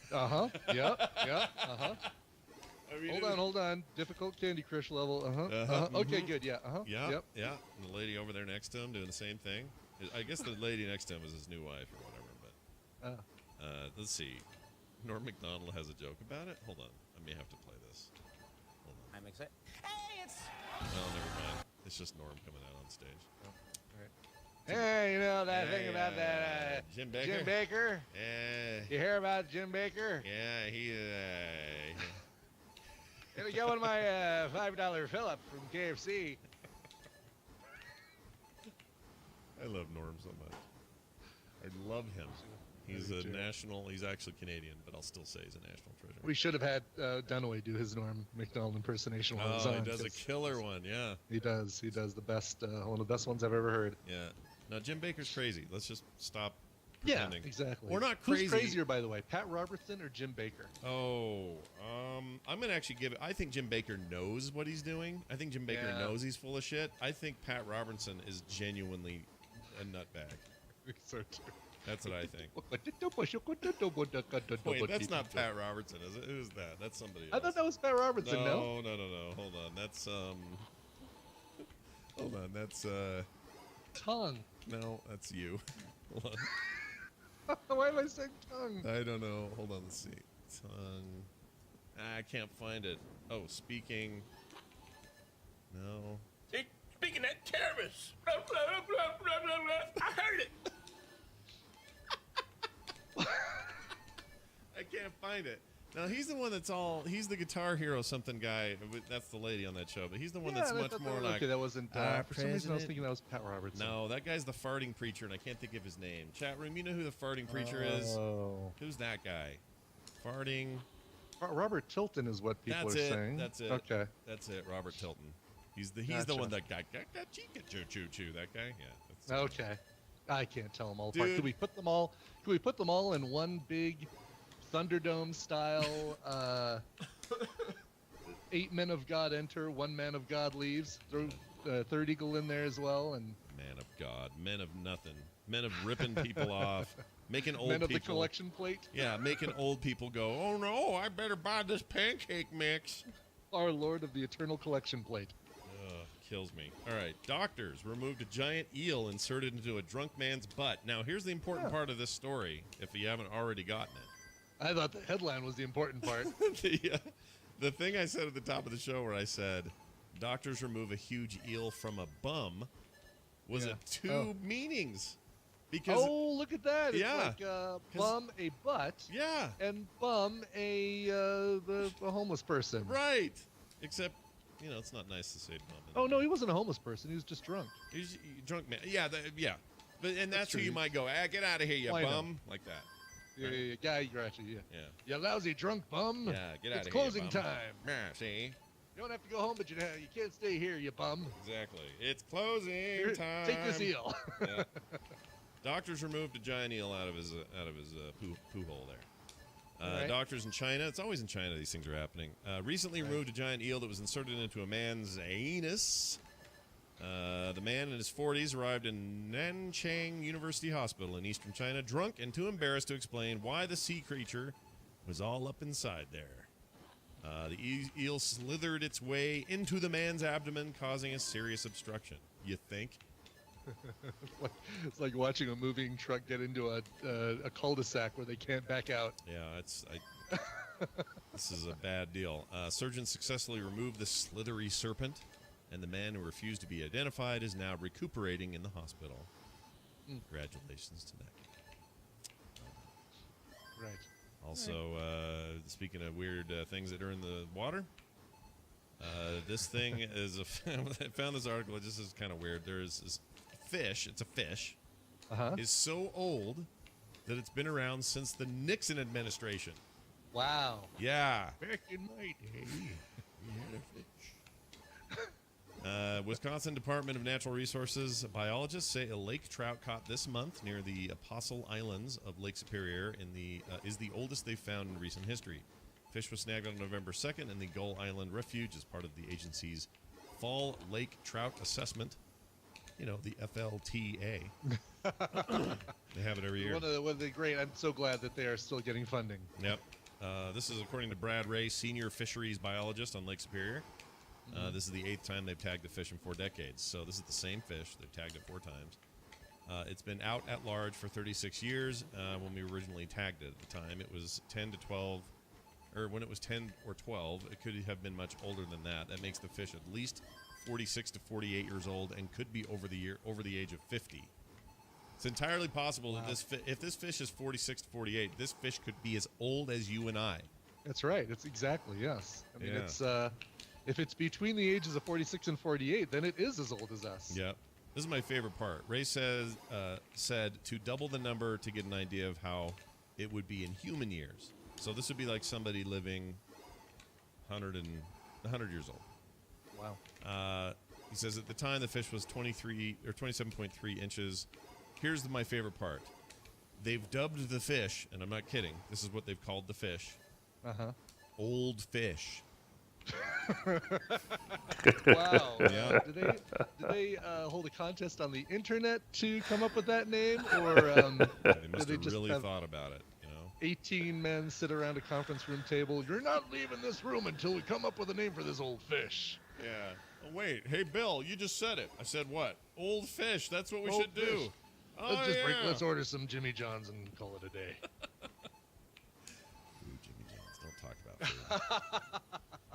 Hold on. Difficult Candy Crush level. Okay, good. Yeah. Yep. And the lady over there next to him doing the same thing. I guess the lady next to him is his new wife or whatever. But let's see. Norm Macdonald has a joke about it. Hold on. I may have to play this. Hold on. I'm excited. Hey, it's... Well, never mind. It's just Norm coming out on stage. All right. Hey, you know that thing about that Jim Baker? Jim Baker? Yeah. You hear about Jim Baker? Yeah, he... Here we go on my $5 fill-up from KFC. I love Norm so much. I love him. He's a national. He's actually Canadian, but I'll still say he's a national treasure. We should have had Dunaway do his Norm Macdonald impersonation while he does a killer one. Yeah, he does. He does the best. One of the best ones I've ever heard. Yeah. Now Jim Baker's crazy. Let's just stop pretending. Yeah, exactly. We're not crazy. Who's crazier, by the way, Pat Robertson or Jim Baker? Oh, I'm gonna actually give it. I think Jim Baker knows what he's doing. I think Jim Baker knows he's full of shit. I think Pat Robertson is genuinely a nutbag. So true. That's what I think. Wait, that's not Pat Robertson, is it? Who's that? That's somebody else. I thought that was Pat Robertson, no? No. Hold on. That's, Hold on, that's, Tongue. No, that's you. Hold on. Why am I saying tongue? I don't know. Hold on, let's see. Tongue. I can't find it. Oh, speaking. No. Speaking that terrorist. Blah, blah, blah, blah, blah, blah. I heard it. I can't find it. Now, he's the one he's the Guitar Hero something guy. That's the lady on that show, but he's the one that's much more like... Okay, that wasn't... for some reason, I was thinking that was Pat Robertson. No, that guy's the farting preacher, and I can't think of his name. Chat room, you know who the farting preacher is? Who's that guy? Farting... Robert Tilton is what people are saying. That's it. Okay. That's it, Robert Tilton. He's the one that got choo-choo-choo, that guy? Yeah. Okay. I can't tell them all apart. Could we put them all in one big Thunderdome style 8 men of God enter, 1 man of God leaves? Throw Third Eagle in there as well, and man of God, men of nothing, men of ripping people off, making old men of people, the collection plate. Yeah, making old people go, oh no, I better buy this pancake mix. Our Lord of the Eternal Collection Plate. Kills me. All right, doctors removed a giant eel inserted into a drunk man's butt. Now, here's the important part of this story, if you haven't already gotten it. I thought the headline was the important part. The thing I said at the top of the show where I said, doctors remove a huge eel from a bum, was it two meanings. Because look at that. Yeah. It's like bum a butt. Yeah. And bum the homeless person. Right. Except, it's not nice to say bum. Oh, no, he wasn't a homeless person. He was just drunk. He was a drunk man. Yeah, and that's who you might go, get out of here, you bum. Like that. Yeah, you're actually, yeah. You lousy drunk bum. Yeah, get out of here. It's closing time. Yeah, see? You don't have to go home, but you can't stay here, you bum. Exactly. It's closing time. Take this eel. Yeah. Doctors removed a giant eel out of his poo hole there. Right. Doctors in China, it's always in China these things are happening, recently removed a giant eel that was inserted into a man's anus. The man in his 40s arrived in Nanchang University Hospital in eastern China, drunk and too embarrassed to explain why the sea creature was all up inside there. The eel slithered its way into the man's abdomen, causing a serious obstruction. You think? It's like watching a moving truck get into a cul-de-sac where they can't back out. Yeah, this is a bad deal. Surgeons successfully removed the slithery serpent, and the man who refused to be identified is now recuperating in the hospital. Congratulations to that. Right. Also, speaking of weird things that are in the water, this thing is I found this article. It just is kind of weird. There's this fish. It's a fish. Is so old that it's been around since the Nixon administration. Wow. Yeah. Back in my day, we had a fish. Wisconsin Department of Natural Resources biologists say a lake trout caught this month near the Apostle Islands of Lake Superior is the oldest they've found in recent history. Fish was snagged on November 2nd in the Gull Island Refuge as part of the agency's Fall Lake Trout Assessment. You know, the FLTA. They have it every year. One of the great. I'm so glad that they are still getting funding. Yep. This is according to Brad Ray, senior fisheries biologist on Lake Superior. This is the 8th time they've tagged the fish in 4 decades. So this is the same fish. They've tagged it 4 times. It's been out at large for 36 years. When we originally tagged it at the time, it was 10 to 12, or when it was 10 or 12, it could have been much older than that. That makes the fish at least 46 to 48 years old and could be over the age of 50. It's entirely possible that if this fish is 46 to 48, this fish could be as old as you and I. That's right. It's exactly, yes. I mean, it's if it's between the ages of 46 and 48, then it is as old as us. Yep. This is my favorite part. Ray said to double the number to get an idea of how it would be in human years. So this would be like somebody living 100 years old. Wow. He says at the time the fish was 27.3 inches. Here's my favorite part. They've dubbed the fish, and I'm not kidding. This is what they've called the fish. Old fish. Wow. Yeah. Did they hold a contest on the internet to come up with that name, or They must did have just really have thought about it. You know. 18 men sit around a conference room table? You're not leaving this room until we come up with a name for this old fish. Yeah. Oh, wait. Hey, Bill, you just said it. I said what? Old fish. That's what we Old should fish. do. Oh, Let's order some Jimmy John's and call it a day. Ooh, Jimmy John's. Don't talk about food.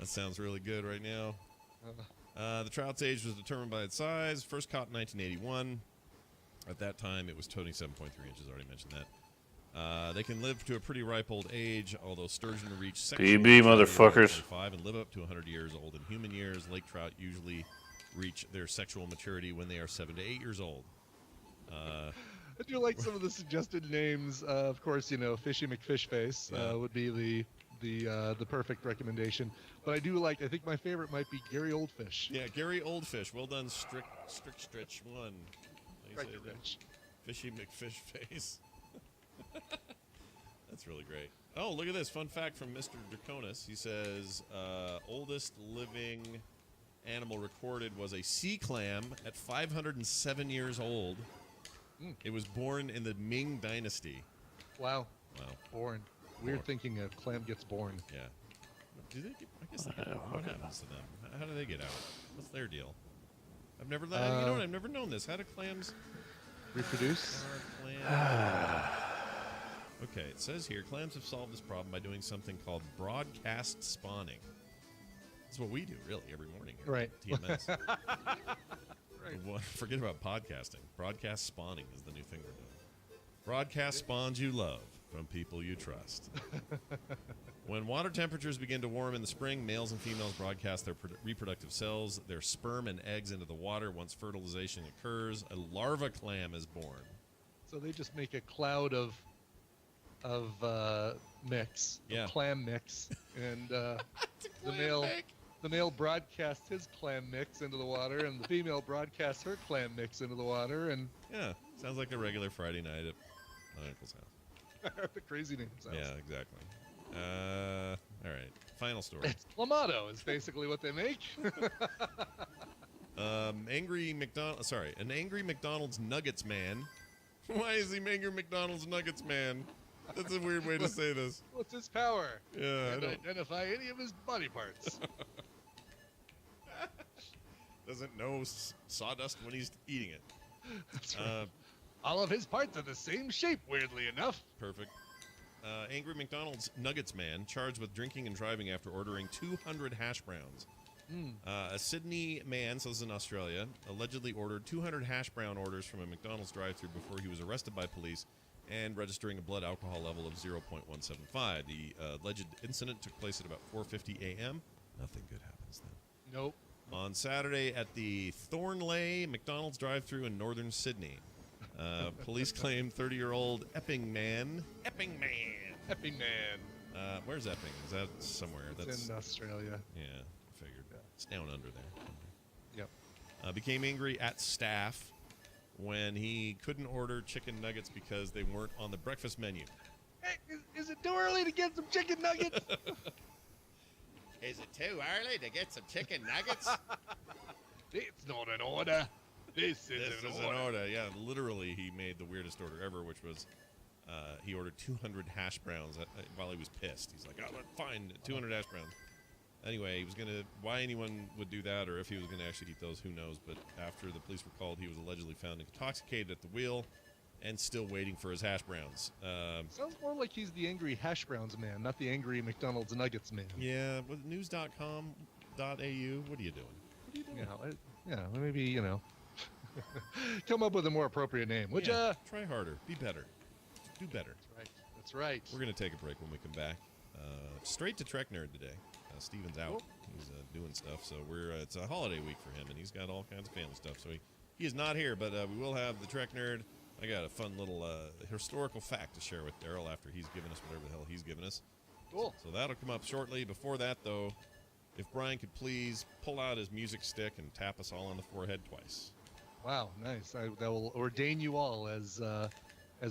That sounds really good right now. The trout's age was determined by its size. First caught in 1981. At that time, it was 27.3 inches. Already mentioned that. They can live to a pretty ripe old age, although sturgeon reach sexual PB, motherfuckers. 5 and live up to 100 years old. In human years, lake trout usually reach their sexual maturity when they are 7 to 8 years old. I do like some of the suggested names. Of course, Fishy McFishface would be the perfect recommendation. But I do like. I think my favorite might be Gary Oldfish. Yeah, Gary Oldfish. Well done, Strict Stretch 1. Fishy McFishface. That's really great. Oh, look at this. Fun fact from Mr. Draconis. He says, oldest living animal recorded was a sea clam at 507 years old. It was born in the Ming Dynasty. Wow. Wow. Born. Weird thinking a clam gets born. Yeah. Do they get, I guess they get, what happens to them? How do they get out? What's their deal? I've never, you know what? I've never known this. How do clams reproduce? Okay, it says here, clams have solved this problem by doing something called broadcast spawning. That's what we do, really, every morning here Right. at TMS. Right. Well, forget about podcasting. Broadcast spawning is the new thing we're doing. Broadcast spawns you love from people you trust. When water temperatures begin to warm in the spring, males and females broadcast their reproductive cells, their sperm and eggs into the water. Once fertilization occurs, a larva clam is born. So they just make a cloud of mix, Yeah. clam mix, and the male The male broadcasts his clam mix into the water, and the female broadcasts her clam mix into the water, and Yeah, sounds like a regular Friday night at my uncle's house. the crazy name's house. Yeah, exactly. All right, final story. It's Clamato is basically what they make. An angry McDonald's Nuggets man. Why is he angry McDonald's Nuggets man? That's a weird way to say this. What's his power? Yeah, Can't identify any of his body parts. Doesn't know sawdust when he's eating it. That's right. All of his parts are the same shape, weirdly enough. Perfect. Angry McDonald's Nuggets man charged with drinking and driving after ordering 200 hash browns. A Sydney man, so this is in Australia, allegedly ordered 200 hash brown orders from a McDonald's drive-thru before he was arrested by police and registering a blood alcohol level of 0.175. The alleged incident took place at about 4:50 a.m. Nothing good happens then. Nope. On Saturday at the Thornleigh McDonald's drive-thru in northern Sydney. Police claim 30-year-old Epping man. Where's Epping? Is that somewhere? It's in Australia. Yeah, I figured. It's down under there. Yep. Became angry at staff when he couldn't order chicken nuggets because they weren't on the breakfast menu. Hey, is it too early to get some chicken nuggets? Is it too early to get some chicken nuggets? It's not an order. This is an order. Yeah, literally, he made the weirdest order ever, which was he ordered 200 hash browns while he was pissed. He's like, "Oh, fine, 200 hash browns." Anyway, he was gonna. Why anyone would do that, or if he was gonna actually eat those, who knows? But after the police were called, he was allegedly found intoxicated at the wheel and still waiting for his hash browns. Sounds more like he's the angry hash browns man, not the angry McDonald's Nuggets man. Yeah, with news.com.au. What are you doing? Yeah, maybe come up with a more appropriate name. Would ya? Try harder. Be better. Do better. That's right. We're gonna take a break when we come back. Straight to Trek Nerd today. Steven's out. He's doing stuff, so it's a holiday week for him, and he's got all kinds of family stuff. So he is not here, but we will have the Trek Nerd. I got a fun little historical fact to share with Daryl after he's given us whatever the hell he's given us. Cool. So that'll come up shortly. Before that, though, if Brian could please pull out his music stick and tap us all on the forehead twice. Wow, nice. That will ordain you all as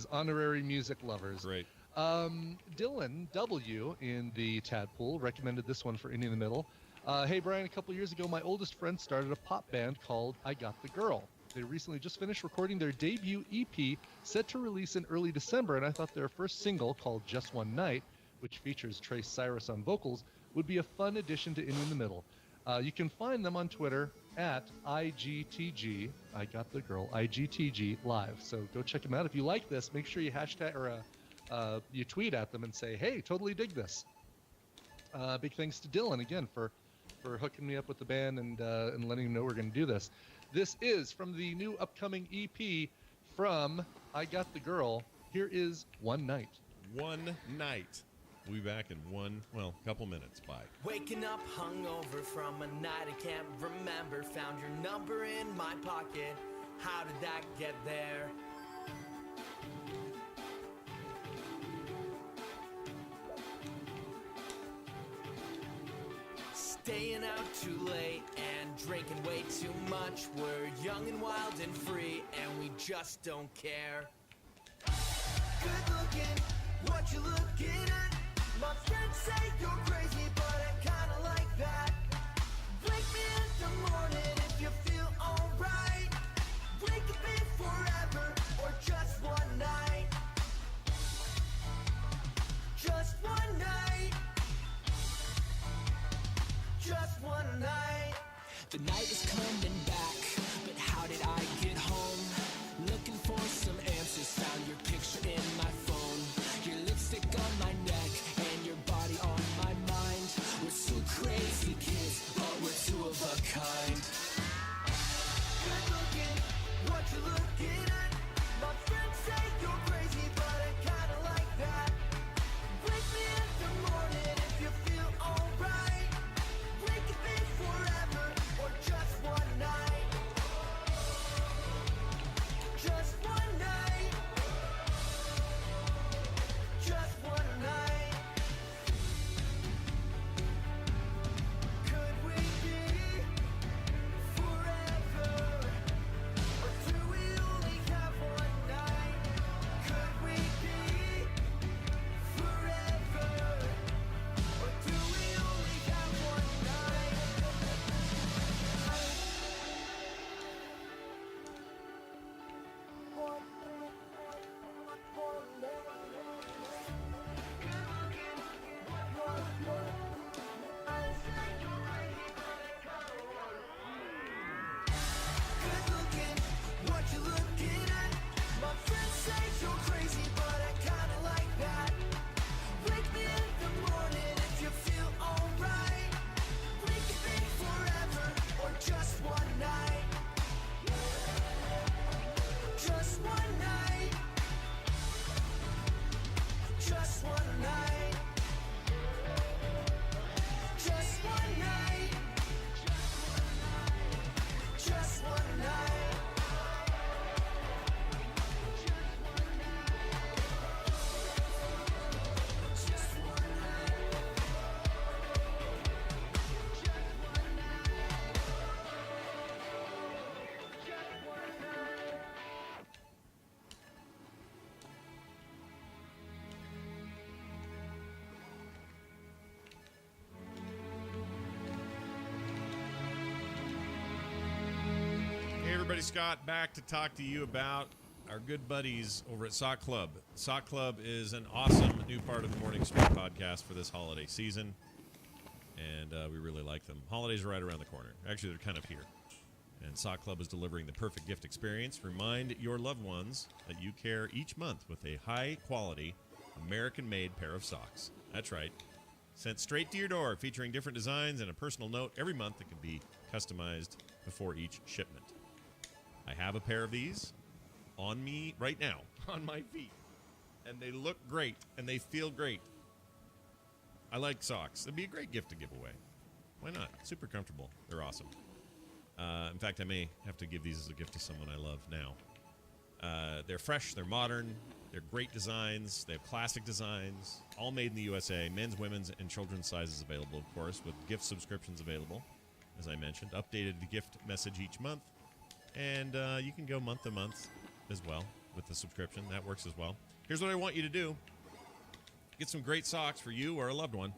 honorary music lovers. Great. Dylan W. in the Tadpool recommended this one for Indie in the Middle. Hey, Brian, a couple years ago, my oldest friend started a pop band called I Got the Girl. They recently just finished recording their debut EP, set to release in early December, and I thought their first single, called Just One Night, which features Trace Cyrus on vocals, would be a fun addition to Indie in the Middle. You can find them on Twitter at IGTG, I Got the Girl, IGTG Live. So go check them out. If you like this, make sure you hashtag or you tweet at them and say, hey, totally dig this. Big thanks to Dylan again for hooking me up with the band and letting them know we're going to do this. This is from the new upcoming EP from I Got the Girl. Here is One Night. One Night. We'll be back in couple minutes. Bye. Waking up hungover from a night I can't remember. Found your number in my pocket. How did that get there? Staying out too late and drinking way too much. We're young and wild and free, and we just don't care. Good looking, what you looking at? My friends say you're crazy, but I kinda like that. Wake me in the morning if you feel alright. We could be forever or just one night. Just one night. Just one night. The night is coming back, but how did I get home? Looking for some answers, found your picture in my phone. Your lipstick on my neck and your body on my mind. We're two crazy kids, but we're two of a kind. Good looking, what you looking at? My friends say you're crazy, but I kinda like that. Wake me in the morning if you feel alright. We could be forever or just one night. everybody. Scott back to talk to you about our good buddies over at Sock Club. Sock Club is an awesome new part of the Morning Stream podcast for this holiday season, and we really like them. Holidays are right around the corner. Actually, they're kind of here. And Sock Club is delivering the perfect gift experience. Remind your loved ones that you care each month with a high-quality, American-made pair of socks. That's right. Sent straight to your door, featuring different designs and a personal note every month that can be customized before each shipment. I have a pair of these on me right now, on my feet, and they look great, and they feel great. I like socks. It'd be a great gift to give away. Why not? Super comfortable. They're awesome. In fact, I may have to give these as a gift to someone I love now. They're fresh. They're modern. They're great designs. They have classic designs, all made in the USA. Men's, women's, and children's sizes available, of course, with gift subscriptions available, as I mentioned. Updated gift message each month. And you can go month to month as well with the subscription. That works as well. Here's what I want you to do. Get some great socks for you or a loved one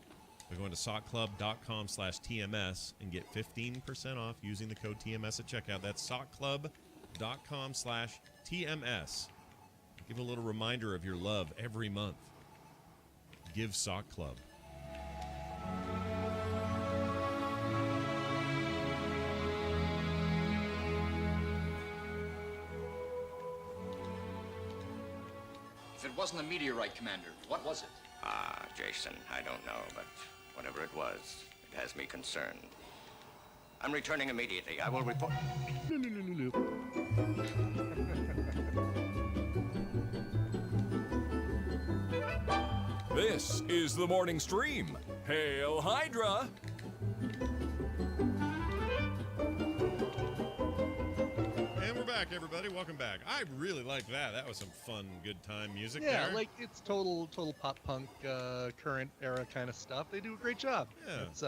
by going to sockclub.com/TMS and get 15% off using the code TMS at checkout. That's sockclub.com/TMS. Give a little reminder of your love every month. Give Sock Club. If it wasn't a meteorite, Commander, what was it? Ah, Jason, I don't know, but whatever it was, it has me concerned. I'm returning immediately. I will report. This is the morning stream. Hail Hydra! And we're back, everybody. Welcome back. I really like that. That was some fun, good time music Yeah, there. like it's total pop punk, current era kind of stuff. They do a great job. Yeah. It's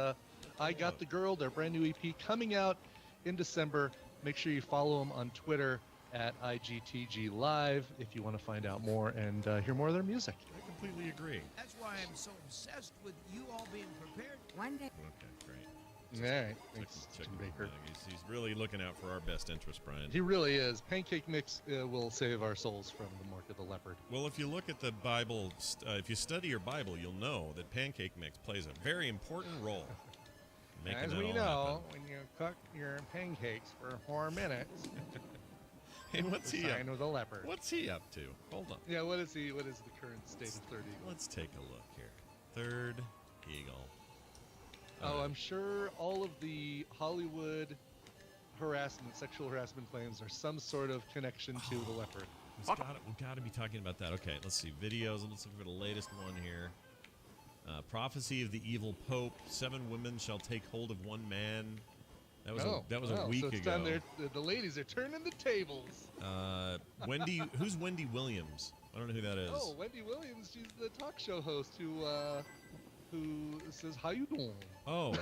I Got the Girl, their brand new EP coming out in December. Make sure you follow them on Twitter at IGTG Live if you want to find out more and hear more of their music. I completely agree. That's why I'm so obsessed with you all being prepared. One day. Okay, great. All right. Thanks, Tim Baker. He's really looking out for our best interest, Brian. He really is. Pancake mix will save our souls from the mark of the leopard. Well, if you look at the Bible, if you study your Bible, you'll know that pancake mix plays a very important role. in making As that we all know, happen. when you cook your pancakes for 4 minutes, Hey, what's the he up? sign of the leopard. What's he up to? Hold on. Yeah, what is he? What is the current state of Third Eagle? Let's take a look here. Third Eagle. Oh, I'm sure all of the Hollywood sexual harassment claims are some sort of connection to the leopard. We've got to be talking about that. Okay, let's see. Videos. Let's look for the latest one here. Prophecy of the Evil Pope. 7 women shall take hold of one man. That was a week so it's ago. Time the ladies are turning the tables. Who's Wendy Williams? I don't know who that is. Oh, Wendy Williams. She's the talk show host who says, "How you doing?" Oh,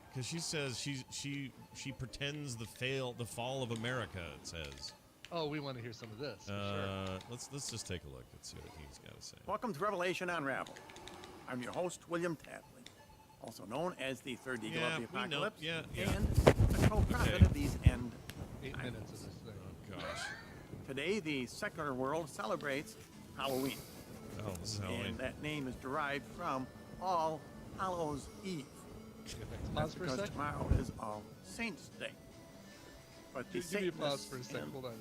because she says she pretends the fall of America. It says. Oh, we want to hear some of this. For sure. Let's just take a look. Let's see what he's got to say. Welcome to Revelation Unraveled. I'm your host, William Tatley, also known as the Third Eagle of the Apocalypse, and the co-prophet of these end 8 times. minutes of this thing. Oh gosh. Today, the secular world celebrates Halloween. Oh, this is Halloween. And that name is derived from All Hallows Eve. That's for a because sec. tomorrow is All Saints Day. But the Give me a pause for a Satanists second. and- Hold on.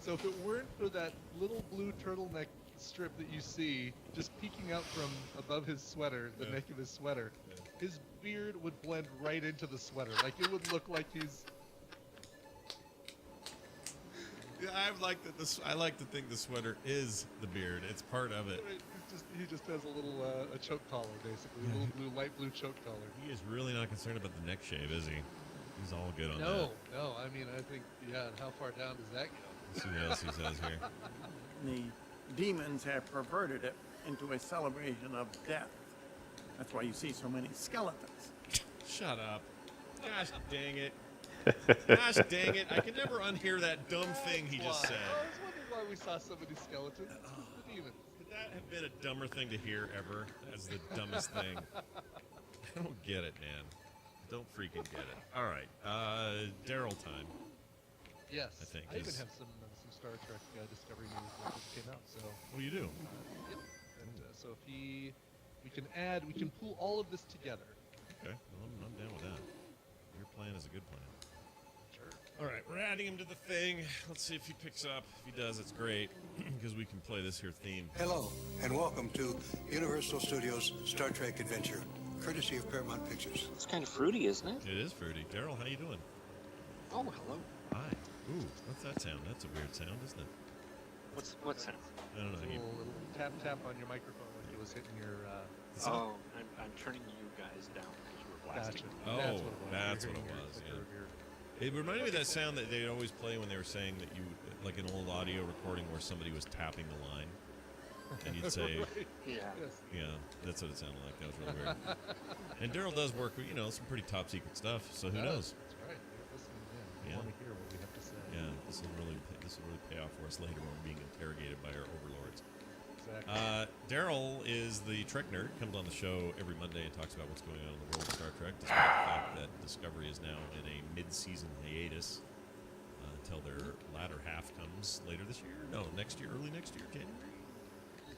So if it weren't for that little blue turtleneck strip that you see just peeking out from above his sweater, the neck of his sweater, his beard would blend right into the sweater. Like it would look like he's. Yeah, I like to think the sweater is the beard. It's part of it. He just has a little a choke collar, basically, a little light blue choke collar. He is really not concerned about the neck shave, is he? He's all good on that. No. I mean, I think, how far down does that go? Let's see what else he says here. The demons have perverted it into a celebration of death. That's why you see so many skeletons. Shut up. Gosh dang it. Gosh dang it. I can never unhear that dumb thing he just said. I was wondering why we saw so many skeletons. The demons. Could that have been a dumber thing to hear ever? That's the dumbest thing. I don't get it, man. Don't freaking get it. All right. Daryl time. Yes. I think. I even have some Star Trek Discovery news that just came out. So. Oh, you do? Yep. And so if we can pull all of this together. Okay. Well, I'm down with that. Your plan is a good plan. Sure. All right, we're adding him to the thing. Let's see if he picks up. If he does, it's great because we can play this here theme. Hello, and welcome to Universal Studios' Star Trek Adventure, courtesy of Paramount Pictures. It's kind of fruity, isn't it? It is fruity. Daryl, how you doing? Oh, hello. Hi. Ooh, what's that sound? That's a weird sound, isn't it? What's that? I don't know. A little tap on your microphone like it was hitting your. Oh, I'm turning you guys down because you were blasting. Gotcha. Oh, that's what it was. Yeah. It reminded me of that sound that they'd always play when they were saying that you, like an old audio recording where somebody was tapping the line, and you'd say, Right. Yeah. Yeah, that's what it sounded like. That was really weird. And Daryl does work with, some pretty top secret stuff. So who knows? That's right. Listen, Yeah. want to hear what we have to say. Yeah, this will really pay off for us later when we're being interrogated by our overlords. Exactly. Daryl is the Trek nerd. Comes on the show every Monday and talks about what's going on in the world of Star Trek, despite the fact that Discovery is now in a mid-season hiatus until their latter half comes later this year. No, next year, early next year,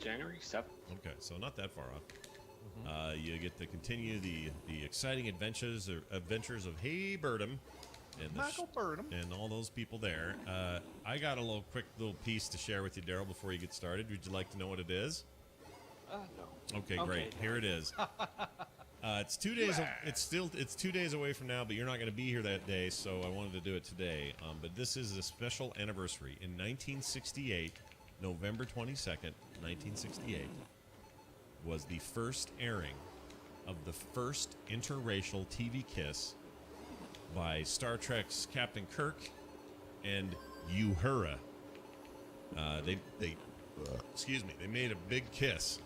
January 7th. Okay, so not that far off. You get to continue the exciting adventures of Hey Birdum and Michael Burnham and all those people there. I got a quick little piece to share with you, Daryl, before you get started. Would you like to know what it is? No. Okay, great. Here it is. It's 2 days. It's 2 days away from now, but you're not going to be here that day, so I wanted to do it today. But this is a special anniversary. In 1968, November 22nd, 1968, was the first airing of the first interracial TV kiss by Star Trek's Captain Kirk and Uhura. They made a big kiss.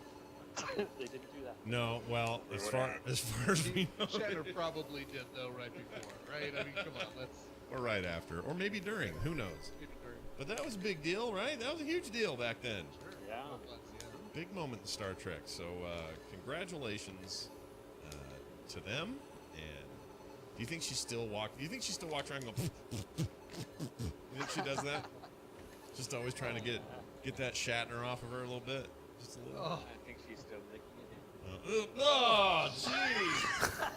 They didn't do that. No, well, as far as we know, Cheddar probably did though right before, right? I mean, come on, let's. or right after, or maybe during. Who knows? Maybe during. But that was a big deal, right? That was a huge deal back then. Sure. Yeah. Big moment in Star Trek. So congratulations to them. And do you think she still walks around and go? You think she does that? Just always trying to get that Shatner off of her a little bit. Just a little. I think she's still licking it in. Oh, jeez.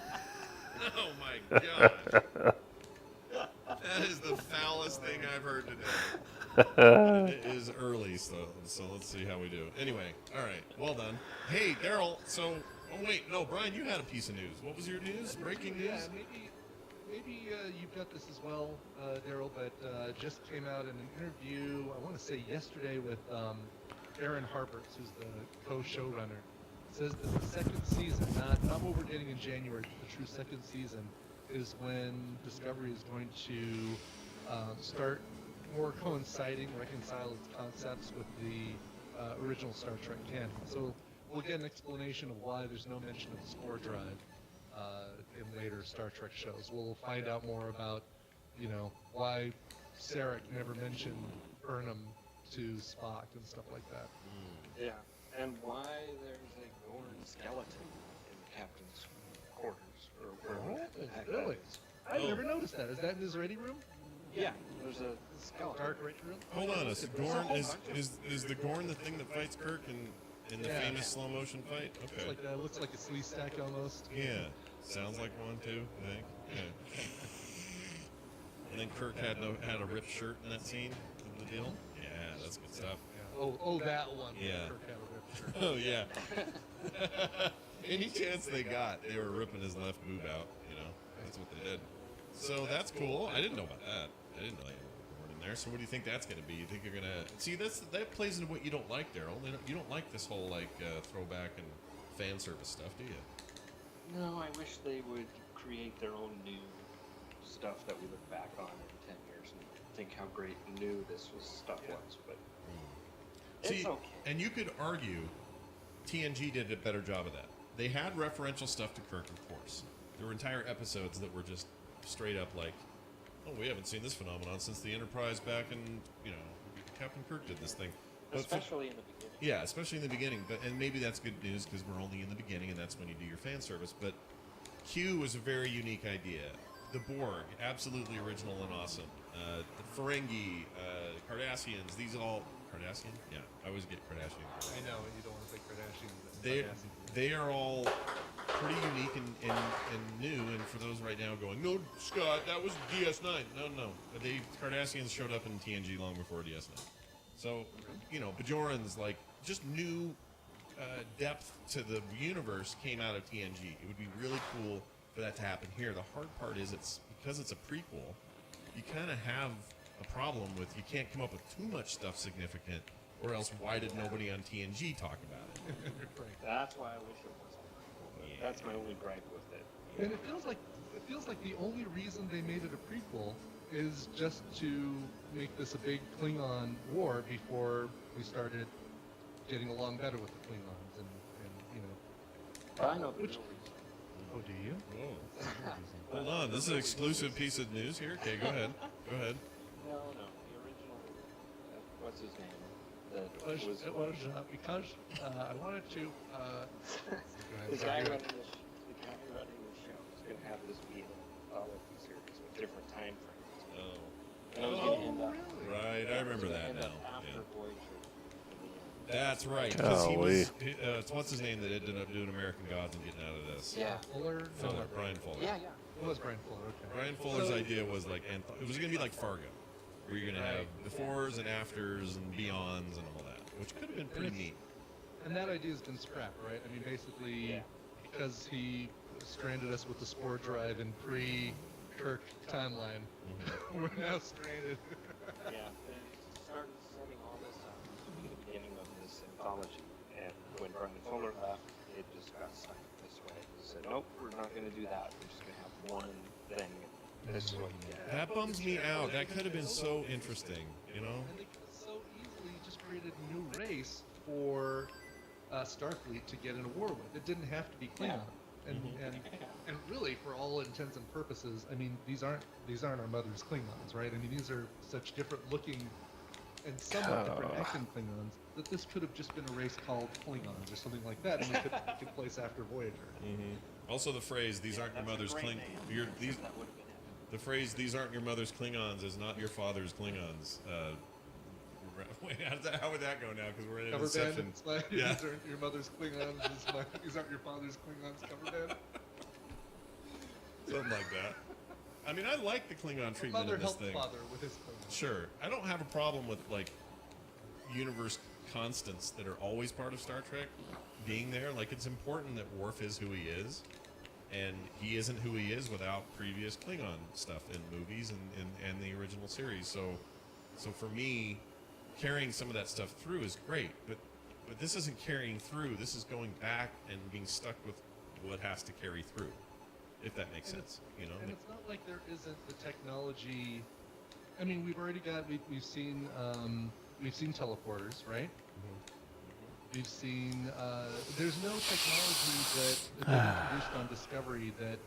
Oh, my God. That is the foulest thing I've heard today. It is early, so let's see how we do. Anyway, all right, well done. Hey, Daryl, Brian, you had a piece of news. What was your news? Breaking news? Yeah, maybe you've got this as well, Daryl, but just came out in an interview, I want to say yesterday, with Aaron Harberts, who's the co-showrunner. Says that the second season, not what we're getting in January, the true second season, is when Discovery is going to start more reconcile its concepts with the original Star Trek canon. So we'll get an explanation of why there's no mention of the spore drive in later Star Trek shows. We'll find out more about, why Sarek never mentioned Burnham to Spock and stuff like that. Yeah, and why there's a Gorn skeleton in the captain's quarters, or wherever the heck that Really? is. I've never noticed that. Is that in his ready room? Yeah, there's a skeleton. Dark ready room? Hold on, is the Gorn the thing that fights Kirk in the famous slow motion fight? Okay. It's looks like a slee stack almost. Yeah, sounds like one too. I think. Yeah. And then Kirk had a ripped shirt in that scene of the deal. Yeah, that's good stuff. Yeah. Oh, that one. Yeah. Kirk had a ripped shirt. Oh yeah. Any chance they got, they were ripping his left boob out. That's what they did. So that's cool. I didn't know about that. I didn't know you were in there. So what do you think that's going to be? You think you're going to see that plays into what you don't like, Daryl? You don't like this whole throwback and fan service stuff, do you? No, I wish they would create their own new stuff that we look back on in 10 years and think how great and new this stuff was. But it's okay. And you could argue TNG did a better job of that. They had referential stuff to Kirk, of course. There were entire episodes that were just straight up like, oh, we haven't seen this phenomenon since the Enterprise back in, Captain Kirk did this thing. Especially in the beginning. Yeah, especially in the beginning. And maybe that's good news because we're only in the beginning and that's when you do your fan service. But Q was a very unique idea. the Borg, absolutely original and awesome. The Ferengi, Cardassians, these all Cardassian? Yeah, I always get Kardashian. I know you don't want to say Kardashian. They are all pretty unique and new. And for those right now going, no, Scott, that was DS9. No, the Cardassians showed up in TNG long before DS9. So, Bajorans, like, just new depth to the universe came out of TNG. It would be really cool for that to happen here. The hard part is because it's a prequel, you kind of have a problem with you can't come up with too much stuff significant, or else why did nobody on TNG talk about it? That's why I wish it wasn't. Yeah. That's my only gripe with it. And it feels like the only reason they made it a prequel is just to make this a big Klingon war before we started getting along better with the Klingons and I know the real reason. Oh, do you? Whoa. Hold on, this is an exclusive piece of news here. Okay, go ahead. No, the original. What's his name? It was because I wanted to. The guy running the show is going to have this be all of the series with different time frames. Oh. And it was going to end up. Right, I remember that now. After Voyager. That's right. Because he was. What's his name that ended up doing American Gods and getting out of this? Yeah. Brian Fuller. Yeah. It was Brian Fuller. Okay. Brian Fuller's idea was like, it was going to be like Fargo, where you're going to have befores and afters and beyonds and all that, which could have been pretty neat. And that idea's been scrapped, right? I mean, basically, because he stranded us with the spore drive in pre-Kirk timeline, we're now stranded. Yeah, they started setting all this up at the beginning of this anthology, and when Brian Fuller left, it just got stuck this way. He said, nope, we're not going to do that. We're just going to have one thing. This is what you get. That bums me out. That could have been so interesting, And they could have so easily just created a new race for Starfleet to get in a war with. It didn't have to be Klingon. And really, for all intents and purposes, I mean, these aren't our mother's Klingons, right? I mean, these are such different looking and somewhat different acting Klingons that this could have just been a race called Klingons or something like that, and it could take place after Voyager. Also, the phrase "these aren't your mother's Klingons." The phrase "these aren't your mother's Klingons" is not your father's Klingons. Wait, how would that go now? Because we're in an Inception. These aren't your mother's Klingons. These aren't your father's Klingons. Cover band. Something like that. I mean, I like the Klingon treatment of this thing. Father with his Klingons. Sure, I don't have a problem with like universe constants that are always part of Star Trek being there. Like, it's important that Worf is who he is, and he isn't who he is without previous Klingon stuff in movies and the original series. So for me, carrying some of that stuff through is great, but this isn't carrying through. This is going back and being stuck with what has to carry through, if that makes sense. And it's not like there isn't the technology. I mean, we've already got we've seen teleporters, right? We've seen there's no technology that introduced on Discovery that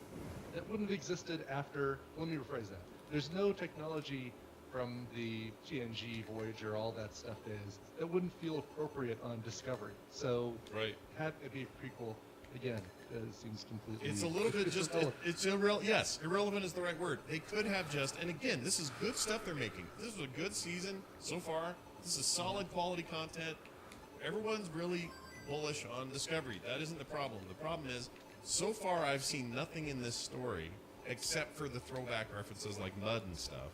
wouldn't have existed after. Let me rephrase that. There's no technology from the TNG, Voyager, all that stuff that wouldn't feel appropriate on Discovery. So have it be a prequel again. Seems completely. It's a little bit just. It's irrelevant. Yes, irrelevant is the right word. They could have just. And again, this is good stuff they're making. This is a good season so far. This is solid quality content. Everyone's really bullish on Discovery. That isn't the problem. The problem is, so far I've seen nothing in this story except for the throwback references like mud and stuff,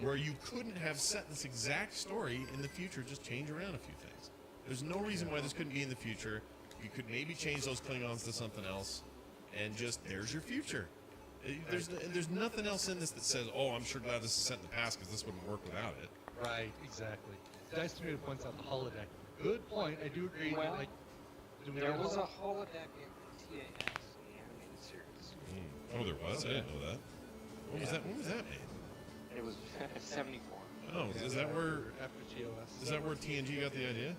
where you couldn't have set this exact story in the future. Just change around a few things. There's no reason why this couldn't be in the future. You could maybe change those Klingons to something else, and just there's your future. There's nothing else in this that says, "Oh, I'm sure glad this is set in the past because this wouldn't work without it." Right, exactly. Dice Tomato points out the holodeck. Good point. I do agree. Well, like, there was a holodeck in TAS, the animated series. Oh, there was? I didn't know that. When was that made? It was 74. Oh, is that where after GOS? Is that where TNG got the idea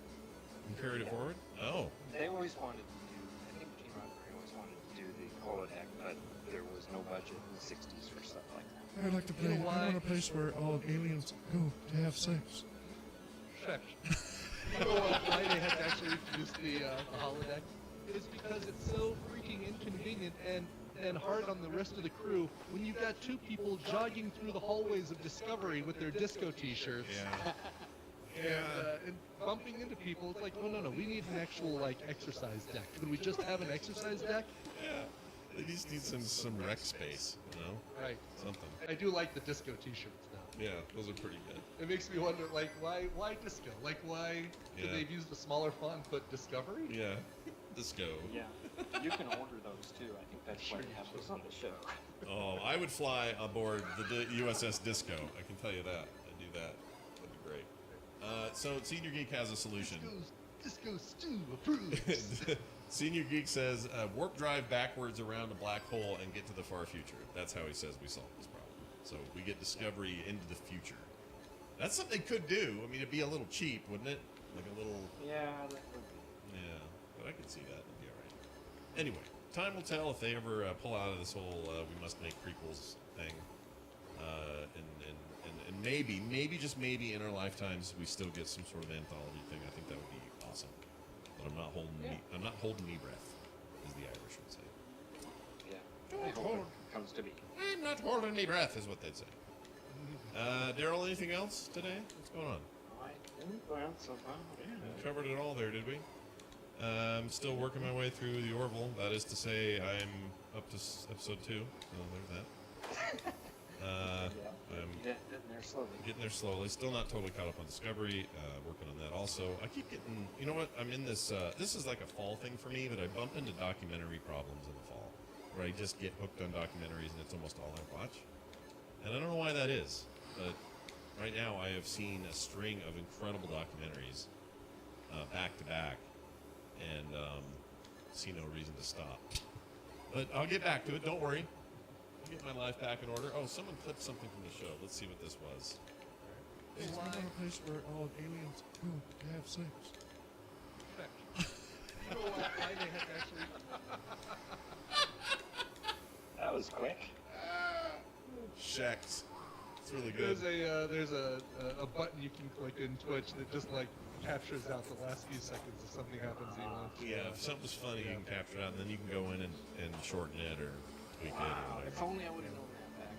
and carried it forward? Oh. They always wanted to do. I think Gene Roddenberry always wanted to do the holodeck, but there was no budget in the '60s for stuff like that. I'd like to play. I want a place where all aliens go to have sex. You know why they had to actually introduce the holodeck? is because it's so freaking inconvenient and hard on the rest of the crew when you've got two people jogging through the hallways of Discovery with their disco t-shirts. And bumping into people. It's like, no, we need an actual, like, exercise deck. Could we just have an exercise deck? Yeah. They just need some rec space, you know? Right. Something. I do like the disco t-shirts, though. Yeah, those are pretty good. It makes me wonder, like, why disco? Like, why could they have used a smaller font and put Discovery? Yeah, disco. Yeah, you can order those too. I think that's why you have those on the show. Oh, I would fly aboard the USS Disco. I can tell you that. I'd do that. That'd be great. So Senior Geek has a solution. Disco stew approved. Senior Geek says, warp drive backwards around a black hole and get to the far future. That's how he says we solve this problem. So we get Discovery into the future. That's something they could do. I mean, it'd be a little cheap, wouldn't it? Like a little... Yeah, that would be. Yeah, but I could see that. It'd be all right. Anyway, time will tell if they ever pull out of this whole we must make prequels thing. And maybe, just maybe in our lifetimes, we still get some sort of anthology thing. I think that would be awesome. But I'm not holding me breath, as the Irish would say. Yeah. I hope it comes to be. I'm not holding me breath, is what they'd say. Daryl, anything else today? What's going on? Well, so far, yeah. We covered it all there, did we? I'm still working my way through the Orville. That is to say, I'm up to episode 2. So there's that. I'm getting there slowly. Still not totally caught up on Discovery. Working on that also. I keep getting, you know what? I'm in this. This is like a fall thing for me, but I bump into documentary problems in the fall, where I just get hooked on documentaries and it's almost all I watch. And I don't know why that is, but right now I have seen a string of incredible documentaries back to back, and see no reason to stop. But I'll get back to it. Don't worry. I'll get my life back in order. Oh, someone clipped something from the show. Let's see what this was. It's not a place where all aliens go to have sex. You know why they had actually... That was quick. Shex. It's really good. There's a button you can click in Twitch that just like captures out the last few seconds if something happens that you want. Yeah, if something's funny, you can capture it out, and then you can go in and shorten it or tweak it or whatever. If only I would have known that back.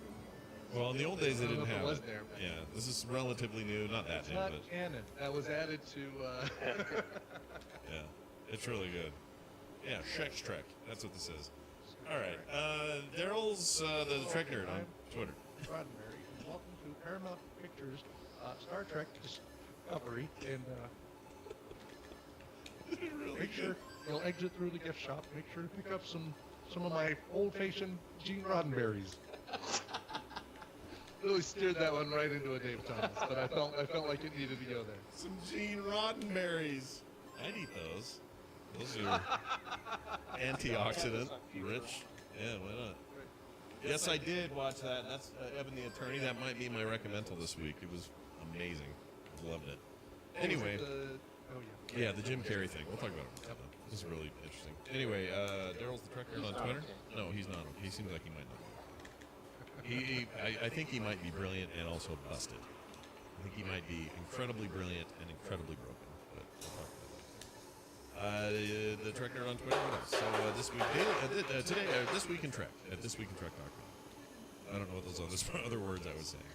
Well, in the old days they didn't have it. There, yeah, this is relatively new, not that it's new, not but canon. That was added to. Yeah, it's really good. Yeah, Shex Trek. That's what this is. All right, Daryl's the Trek nerd on Twitter. Roddenberry, welcome to Paramount Pictures Star Trek Discovery, and really make sure you'll exit through the gift shop. Make sure to pick up some of my old-fashioned Gene Roddenberries. Really steered that one right into a Dave Thomas, but I felt like it needed to go there. Some Gene Roddenberries. I'd eat those. Those are antioxidant rich. Yeah, why not? Yes, I did watch that. That's Evan the Attorney. That might be my recommendal this week. It was amazing. I loved it. Anyway. Yeah, the Jim Carrey thing. We'll talk about it. This is really interesting. Anyway, Daryl's the Trek nerd on Twitter. No, he's not. He seems like he might not. I think he might be brilliant and also busted. I think he might be incredibly brilliant and incredibly broken. But we'll talk about that. The Trek nerd on Twitter. What else? So this week, today, this week in Trek at thisweekintrek.com. I don't know what those other words I was saying.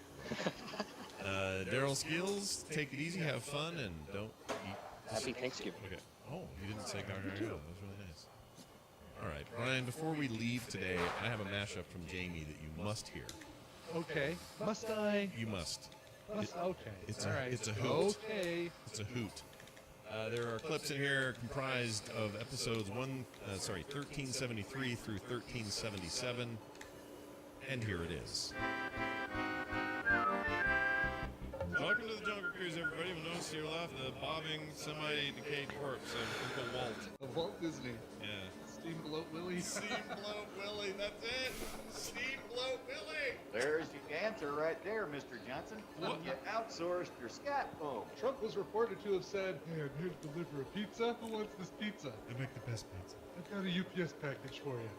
Daryl Skills, take it easy, have fun, and don't eat. Happy Thanksgiving. Okay. Oh, you didn't say gar. That was really nice. All right, Brian. Before we leave today, I have a mashup from Jamie that you must hear. Okay. Must I? You must. Okay. It's all right. It's a hoot. Okay. It's a hoot. There are clips in here comprised of episodes 1373 through 1377, and here it is. Welcome to the Jungle Cruise, everybody. You'll notice to your left the bobbing, semi-decayed corpse of Uncle Walt. Of Walt Disney. Yeah. Steamboat Willie. Steamboat Willie, that's it. Steamboat Willie. There's your answer right there, Mr. Johnson. What? You outsourced your scat phone. Trump was reported to have said, "Hey, I'm here to deliver a pizza. Who wants this pizza? They make the best pizza. I've got a UPS package for you."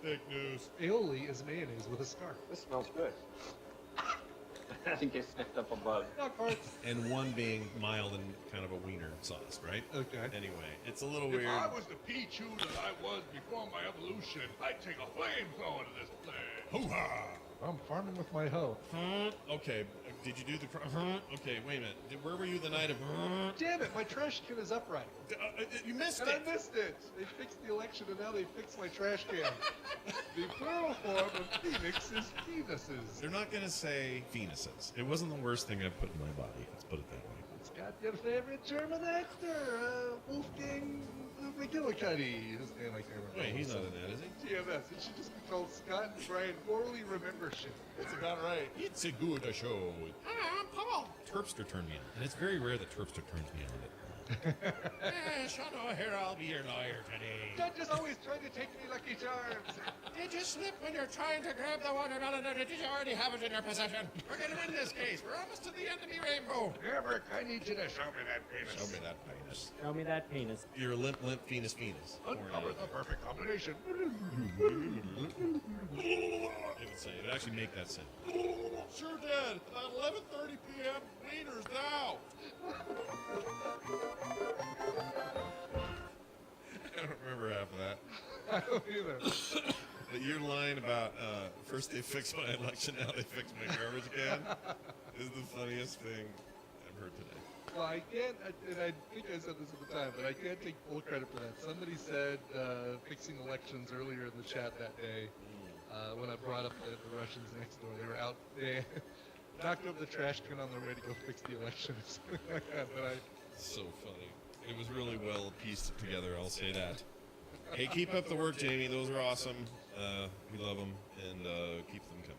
Fake news. Aioli is mayonnaise with a scarf. This smells good. I think I sniffed up a bug. And one being mild and kind of a wiener sauce, right? Okay. Anyway, it's a little If weird. I was the Pichu that I was before my evolution, I'd take a flamethrower to this place. Hoo-ha! I'm farming with my hoe. Okay, did you do the... Okay, wait a minute. Where were you the night of... Damn it, my trash can is upright. You missed and it. I missed it. They fixed the election and now they fixed my trash can. The plural form of phoenix is penises. They're not going to say penises. It wasn't the worst thing I've put in my body. Let's put it that way. It's got your favorite German actor, Wolfgang McGillicuddy. His name I can't remember. Wait, he's not in that, is he? TMS. It should just be called Scott and Brian Poorly Remember Shit. That's about right. It's a good show. Hi, I'm Paul. Terpster turned me on. And it's very rare that Terpster turns me on. Here, I'll be your lawyer today. Judge is always trying to take me Lucky Charms. Did you slip when you're trying to grab the watermelon, or did you already have it in your possession? We're gonna win this case. We're almost to the end of the rainbow. Eric, I need you to show me that penis. Show me that penis. Show me that penis. You're a limp penis. Uncover the perfect combination. It would say. It would actually make that sound. Sure did. At 11:30 p.m. Wieners now. I don't remember half of that. I don't either. But your line about first they fixed my election, now they fixed my garbage can is the funniest thing I've heard today. Well, I can't, and I think I said this at the time, but I can't take full credit for that. Somebody said fixing elections earlier in the chat that day when I brought up the Russians next door. They were out, they knocked over the trash can on their way to go fix the election or something like that. But So funny. It was really well pieced together, I'll say that. Hey, keep up the work, Jamie. Those are awesome. We love them, and keep them coming.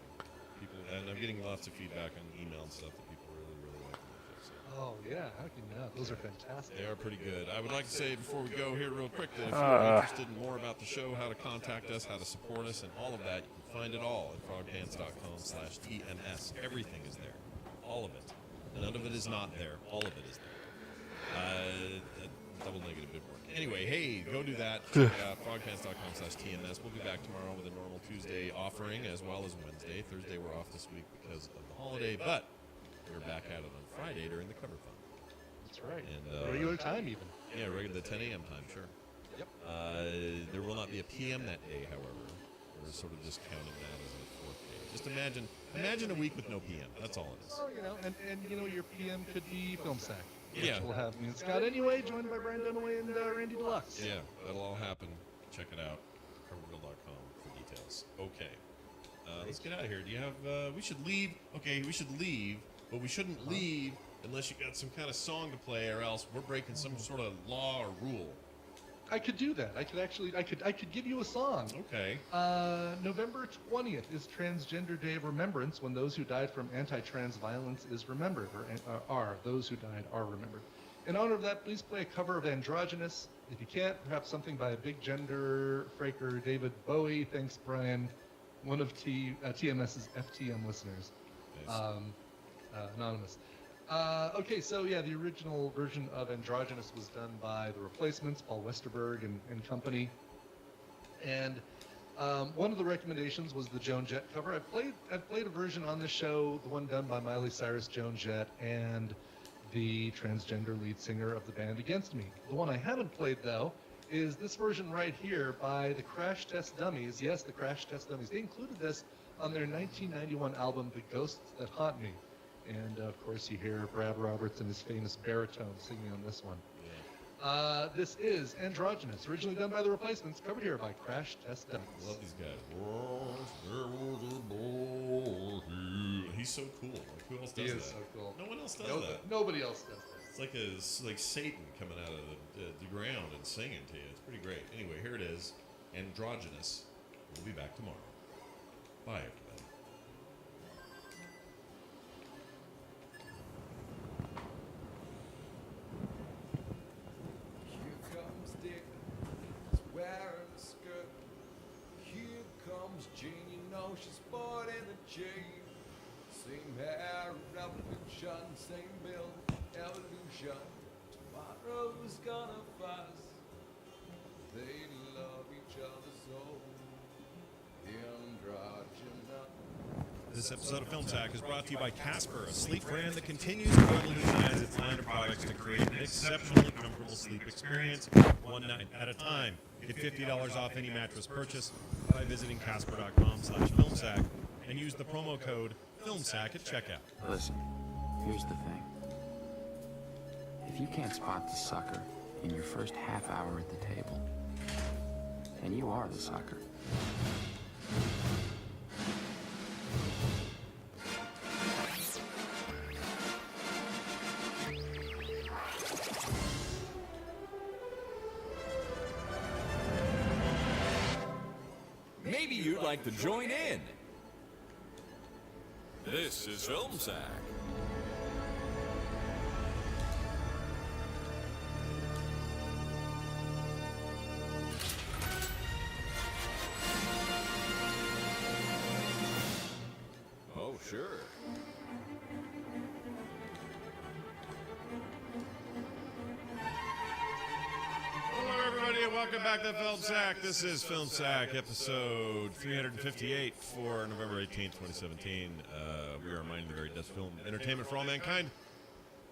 And I'm getting lots of feedback on email and stuff that people really like them. So. oh yeah, how can you not? Those are fantastic. They are pretty good. I would like to say before we go here real quick that if you're interested in more about the show, how to contact us, how to support us, and all of that, you can find it all at frogpants.com/TNS. Everything is there. All of it. None of it is not there. All of it is there. Double negative didn't work. Anyway, hey, go do that. Check out frogpants.com/TNS. We'll be back tomorrow with a normal Tuesday offering as well as Wednesday. Thursday we're off this week because of the holiday, but we're back at it on Friday during the cover-thon. That's right. And, regular time even. Yeah, regular 10 a.m. time, sure. Yep. There will not be a PM that day, however. We're sort of just counting that as a fourth day. Just imagine a week with no PM. That's all it is. Oh, and your PM could be Film Sack. Yeah. We'll have me and Scott anyway, joined by Brian Dunaway and Randy Deluxe. Yeah, that'll all happen. Check it out. Coverville.com for details. Okay. Let's get out of here. Do you have, we should leave. Okay, we should leave, but we shouldn't leave unless you got some kind of song to play, or else we're breaking some sort of law or rule. I could do that. I could give you a song. Okay. November 20th is Transgender Day of Remembrance, when those who died from anti-trans violence is remembered, or those who died are remembered. In honor of that, please play a cover of Androgynous. If you can't, perhaps something by a big gender fraker, David Bowie. Thanks, Brian. One of TMS's FTM listeners. Nice. Anonymous. Okay, so yeah, the original version of Androgynous was done by The Replacements, Paul Westerberg and company. And one of the recommendations was the Joan Jett cover. I've played a version on this show, the one done by Miley Cyrus, Joan Jett, and the transgender lead singer of the band Against Me. The one I haven't played, though, is this version right here by the Crash Test Dummies. Yes, the Crash Test Dummies. They included this on their 1991 album, The Ghosts That Haunt Me. And, of course, you hear Brad Roberts and his famous baritone singing on this one. Yeah. This is Androgynous, originally done by The Replacements, covered here by Crash Test Dummies. I love these guys. He's so cool. Like, who else does that? He is so cool. No one else does that. Nobody else does that. It's like Satan coming out of the ground and singing to you. It's pretty great. Anyway, here it is. Androgynous. We'll be back tomorrow. Bye, everybody. Here comes Dick, he's wearing a skirt. Here comes Jean, you know she's sporting a chain. Same hair, revolution, same build, evolution. Tomorrow's gonna fuss. They love each other so. Androgynous. This This episode of Film Sack is brought to you by Casper, a sleep brand that continues to revolutionize its line of products to create an exceptionally comfortable sleep experience one night at a time. Get $50 off any mattress purchase by visiting casper.com/filmsack and use the promo code FilmSack at checkout. Listen, here's the thing. If you can't spot the sucker in your first half hour at the table, then you are the sucker. Maybe you'd like to join in. This is Film Sack. Oh, sure. Hello, everybody, and welcome back to Film Sack. This is Film Sack, episode 358 for November 18th, 2017. We are mining the very best film entertainment for all mankind.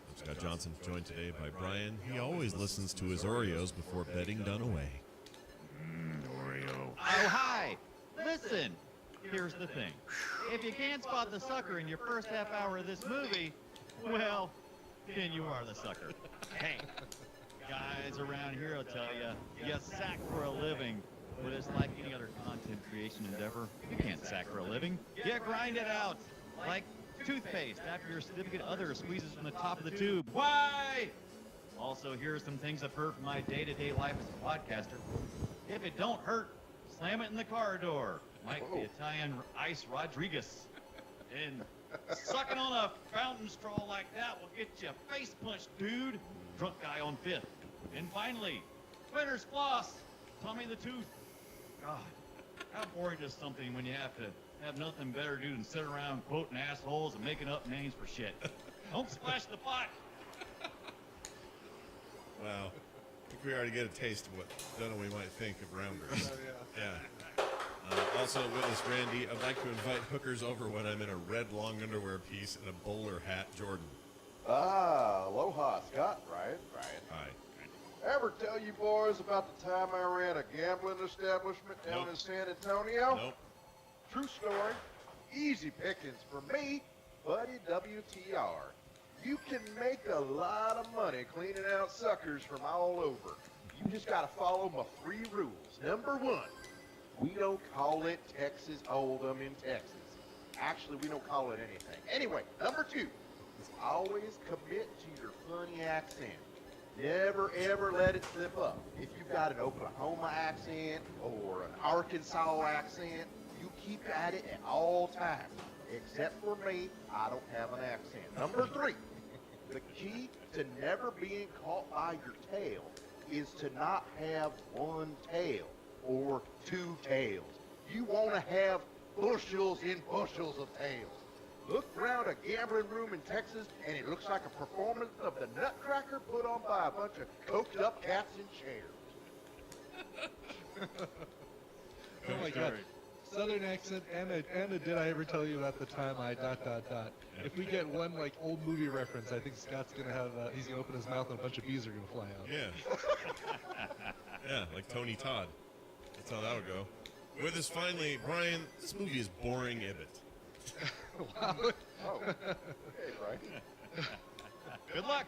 I'm Scott Johnson, joined today by Brian. He always listens to his Oreos before bedding done away. Oreo. Oh, hi. Listen, here's the thing. If you can't spot the sucker in your first half hour of this movie, well, then you are the sucker. Hey, guys around here will tell you sack for a living, but it's like any other content creation endeavor. You can't sack for a living. You grind it out like toothpaste after your significant other squeezes from the top of the tube. Why? Also, here are some things I've heard from my day-to-day life as a podcaster. If it don't hurt, slam it in the car door, like the Italian Ice Rodriguez. And sucking on a fountain straw like that will get you face punched, dude. Drunk guy on Fifth. And finally, Splinter's Floss, Tommy the Tooth. God, how boring is something when you have to have nothing better to do than sit around quoting assholes and making up names for shit. Don't splash the pot. Wow. I think we already get a taste of what Dunaway might think of Rounders. Yeah. Also, witness Randy, I'd like to invite hookers over when I'm in a red long underwear piece and a bowler hat Jordan. Ah, aloha, Scott, Ryan. Hi. Ever tell you boys about the time I ran a gambling establishment down in San Antonio? Nope. True story. Easy pickings for me, buddy WTR. You can make a lot of money cleaning out suckers from all over. You just gotta follow my 3 rules. Number 1, we don't call it Texas Hold'em in Texas. Actually, we don't call it anything. Anyway, number 2, is always commit to your funny accent. Never, ever let it slip up. If you've got an Oklahoma accent or an Arkansas accent, you keep at it at all times. Except for me, I don't have an accent. Number 3, the key to never being caught by your tail is to not have one tail or 2 tails. You want to have bushels and bushels of tails. Look around a gambling room in Texas, and it looks like a performance of the Nutcracker put on by a bunch of coked up cats in chairs. Oh my God. Southern accent, Anna, did I ever tell you about the time I ... If we get one like old movie reference, I think Scott's gonna have he's gonna open his mouth and a bunch of bees are gonna fly out. Yeah. Yeah, like Tony Todd. That's how that would go. With us finally, Brian, this movie is boring Ibbot. Wow. Oh, okay, Brian. Good luck.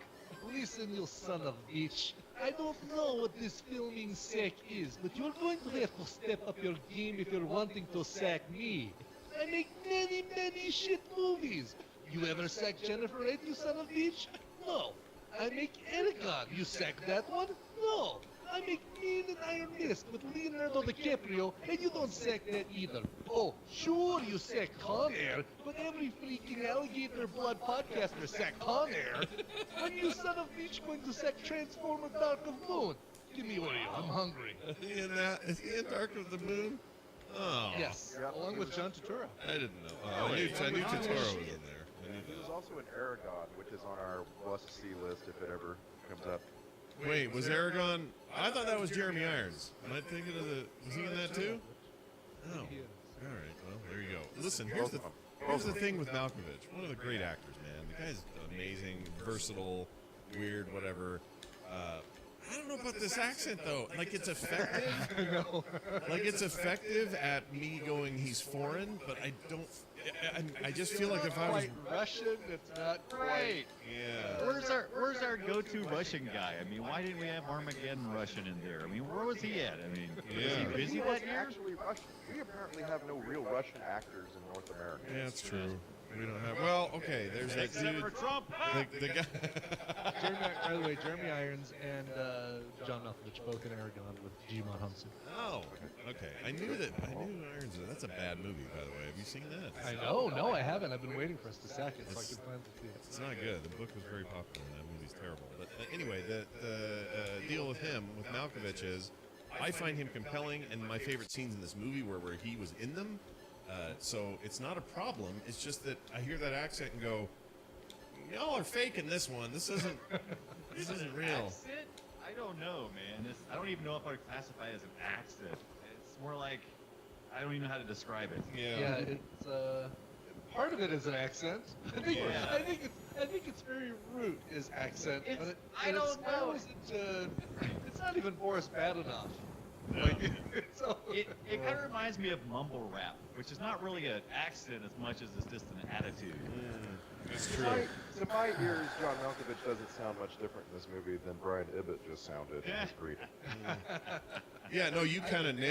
Listen, you son of a bitch. I don't know what this filming sack is, but you're going to have to step up your game if you're wanting to sack me. I make many, many shit movies. You ever sack Jennifer Ed, you son of a bitch? No. I make Eragon. You sack that one? No. I make Mean and Iron Fist with Leonardo DiCaprio, and you don't sack that either. Oh, sure you sack Con Air, but every freaking alligator blood podcaster sack Con Air. When you son of a bitch going to sack Transformer Dark of Moon? Give me Oreo, I'm hungry. Is he in Dark of the Moon? Oh. Yes, along with John Turturro. I didn't know. I knew Turturro was in there. He was also in Aragon, which is on our must-see list if it ever comes up. Wait, was Aragon? I thought that was Jeremy Irons. Am I thinking of the? Was he in that too? Oh. All right. Well, there you go. Listen, here's the. Here's the thing with Malkovich. One of the great actors, man. The guy's amazing, versatile, weird, whatever. I don't know about this accent though. Like it's effective. No. Like it's effective at me going he's foreign, but I don't. I just feel like if I was Russian, it's not quite. Yeah. Where's our go-to Russian guy? I mean, why didn't we have Armageddon Russian in there? I mean, where was he at? I mean, was he busy He that wasn't year? actually Russian. We apparently have no real Russian actors in North America. Yeah, that's true. We don't have. Well, okay. There's that dude. Trump. The guy. By the way, Jeremy Irons and John Malkovich both in Aragon with Jimon Hansu. Oh, okay. I knew Irons. That's a bad movie, by the way. Have you seen that? I know. No, I haven't. I've been waiting for us to sack it so I can plan to see it. It's not good. The book was very popular, and that movie's terrible. But anyway, the deal with him, with Malkovich, is I find him compelling, and my favorite scenes in this movie were where he was in them. So it's not a problem. It's just that I hear that accent and go, y'all are faking this one. This isn't real. Accent? I don't know, man. I don't even know if I would classify it as an accent. It's more like I don't even know how to describe it. Yeah, it's part of it is an accent. I think it's very root is accent. But I don't know. It's not even Boris bad enough. No. Like, It kind of reminds me of mumble rap, which is not really an accent as much as it's just an attitude. That's To my ears, John Malkovich doesn't sound much different in this movie than Brian Ibbott just sounded in his greeting. Yeah, no, you kind of nailed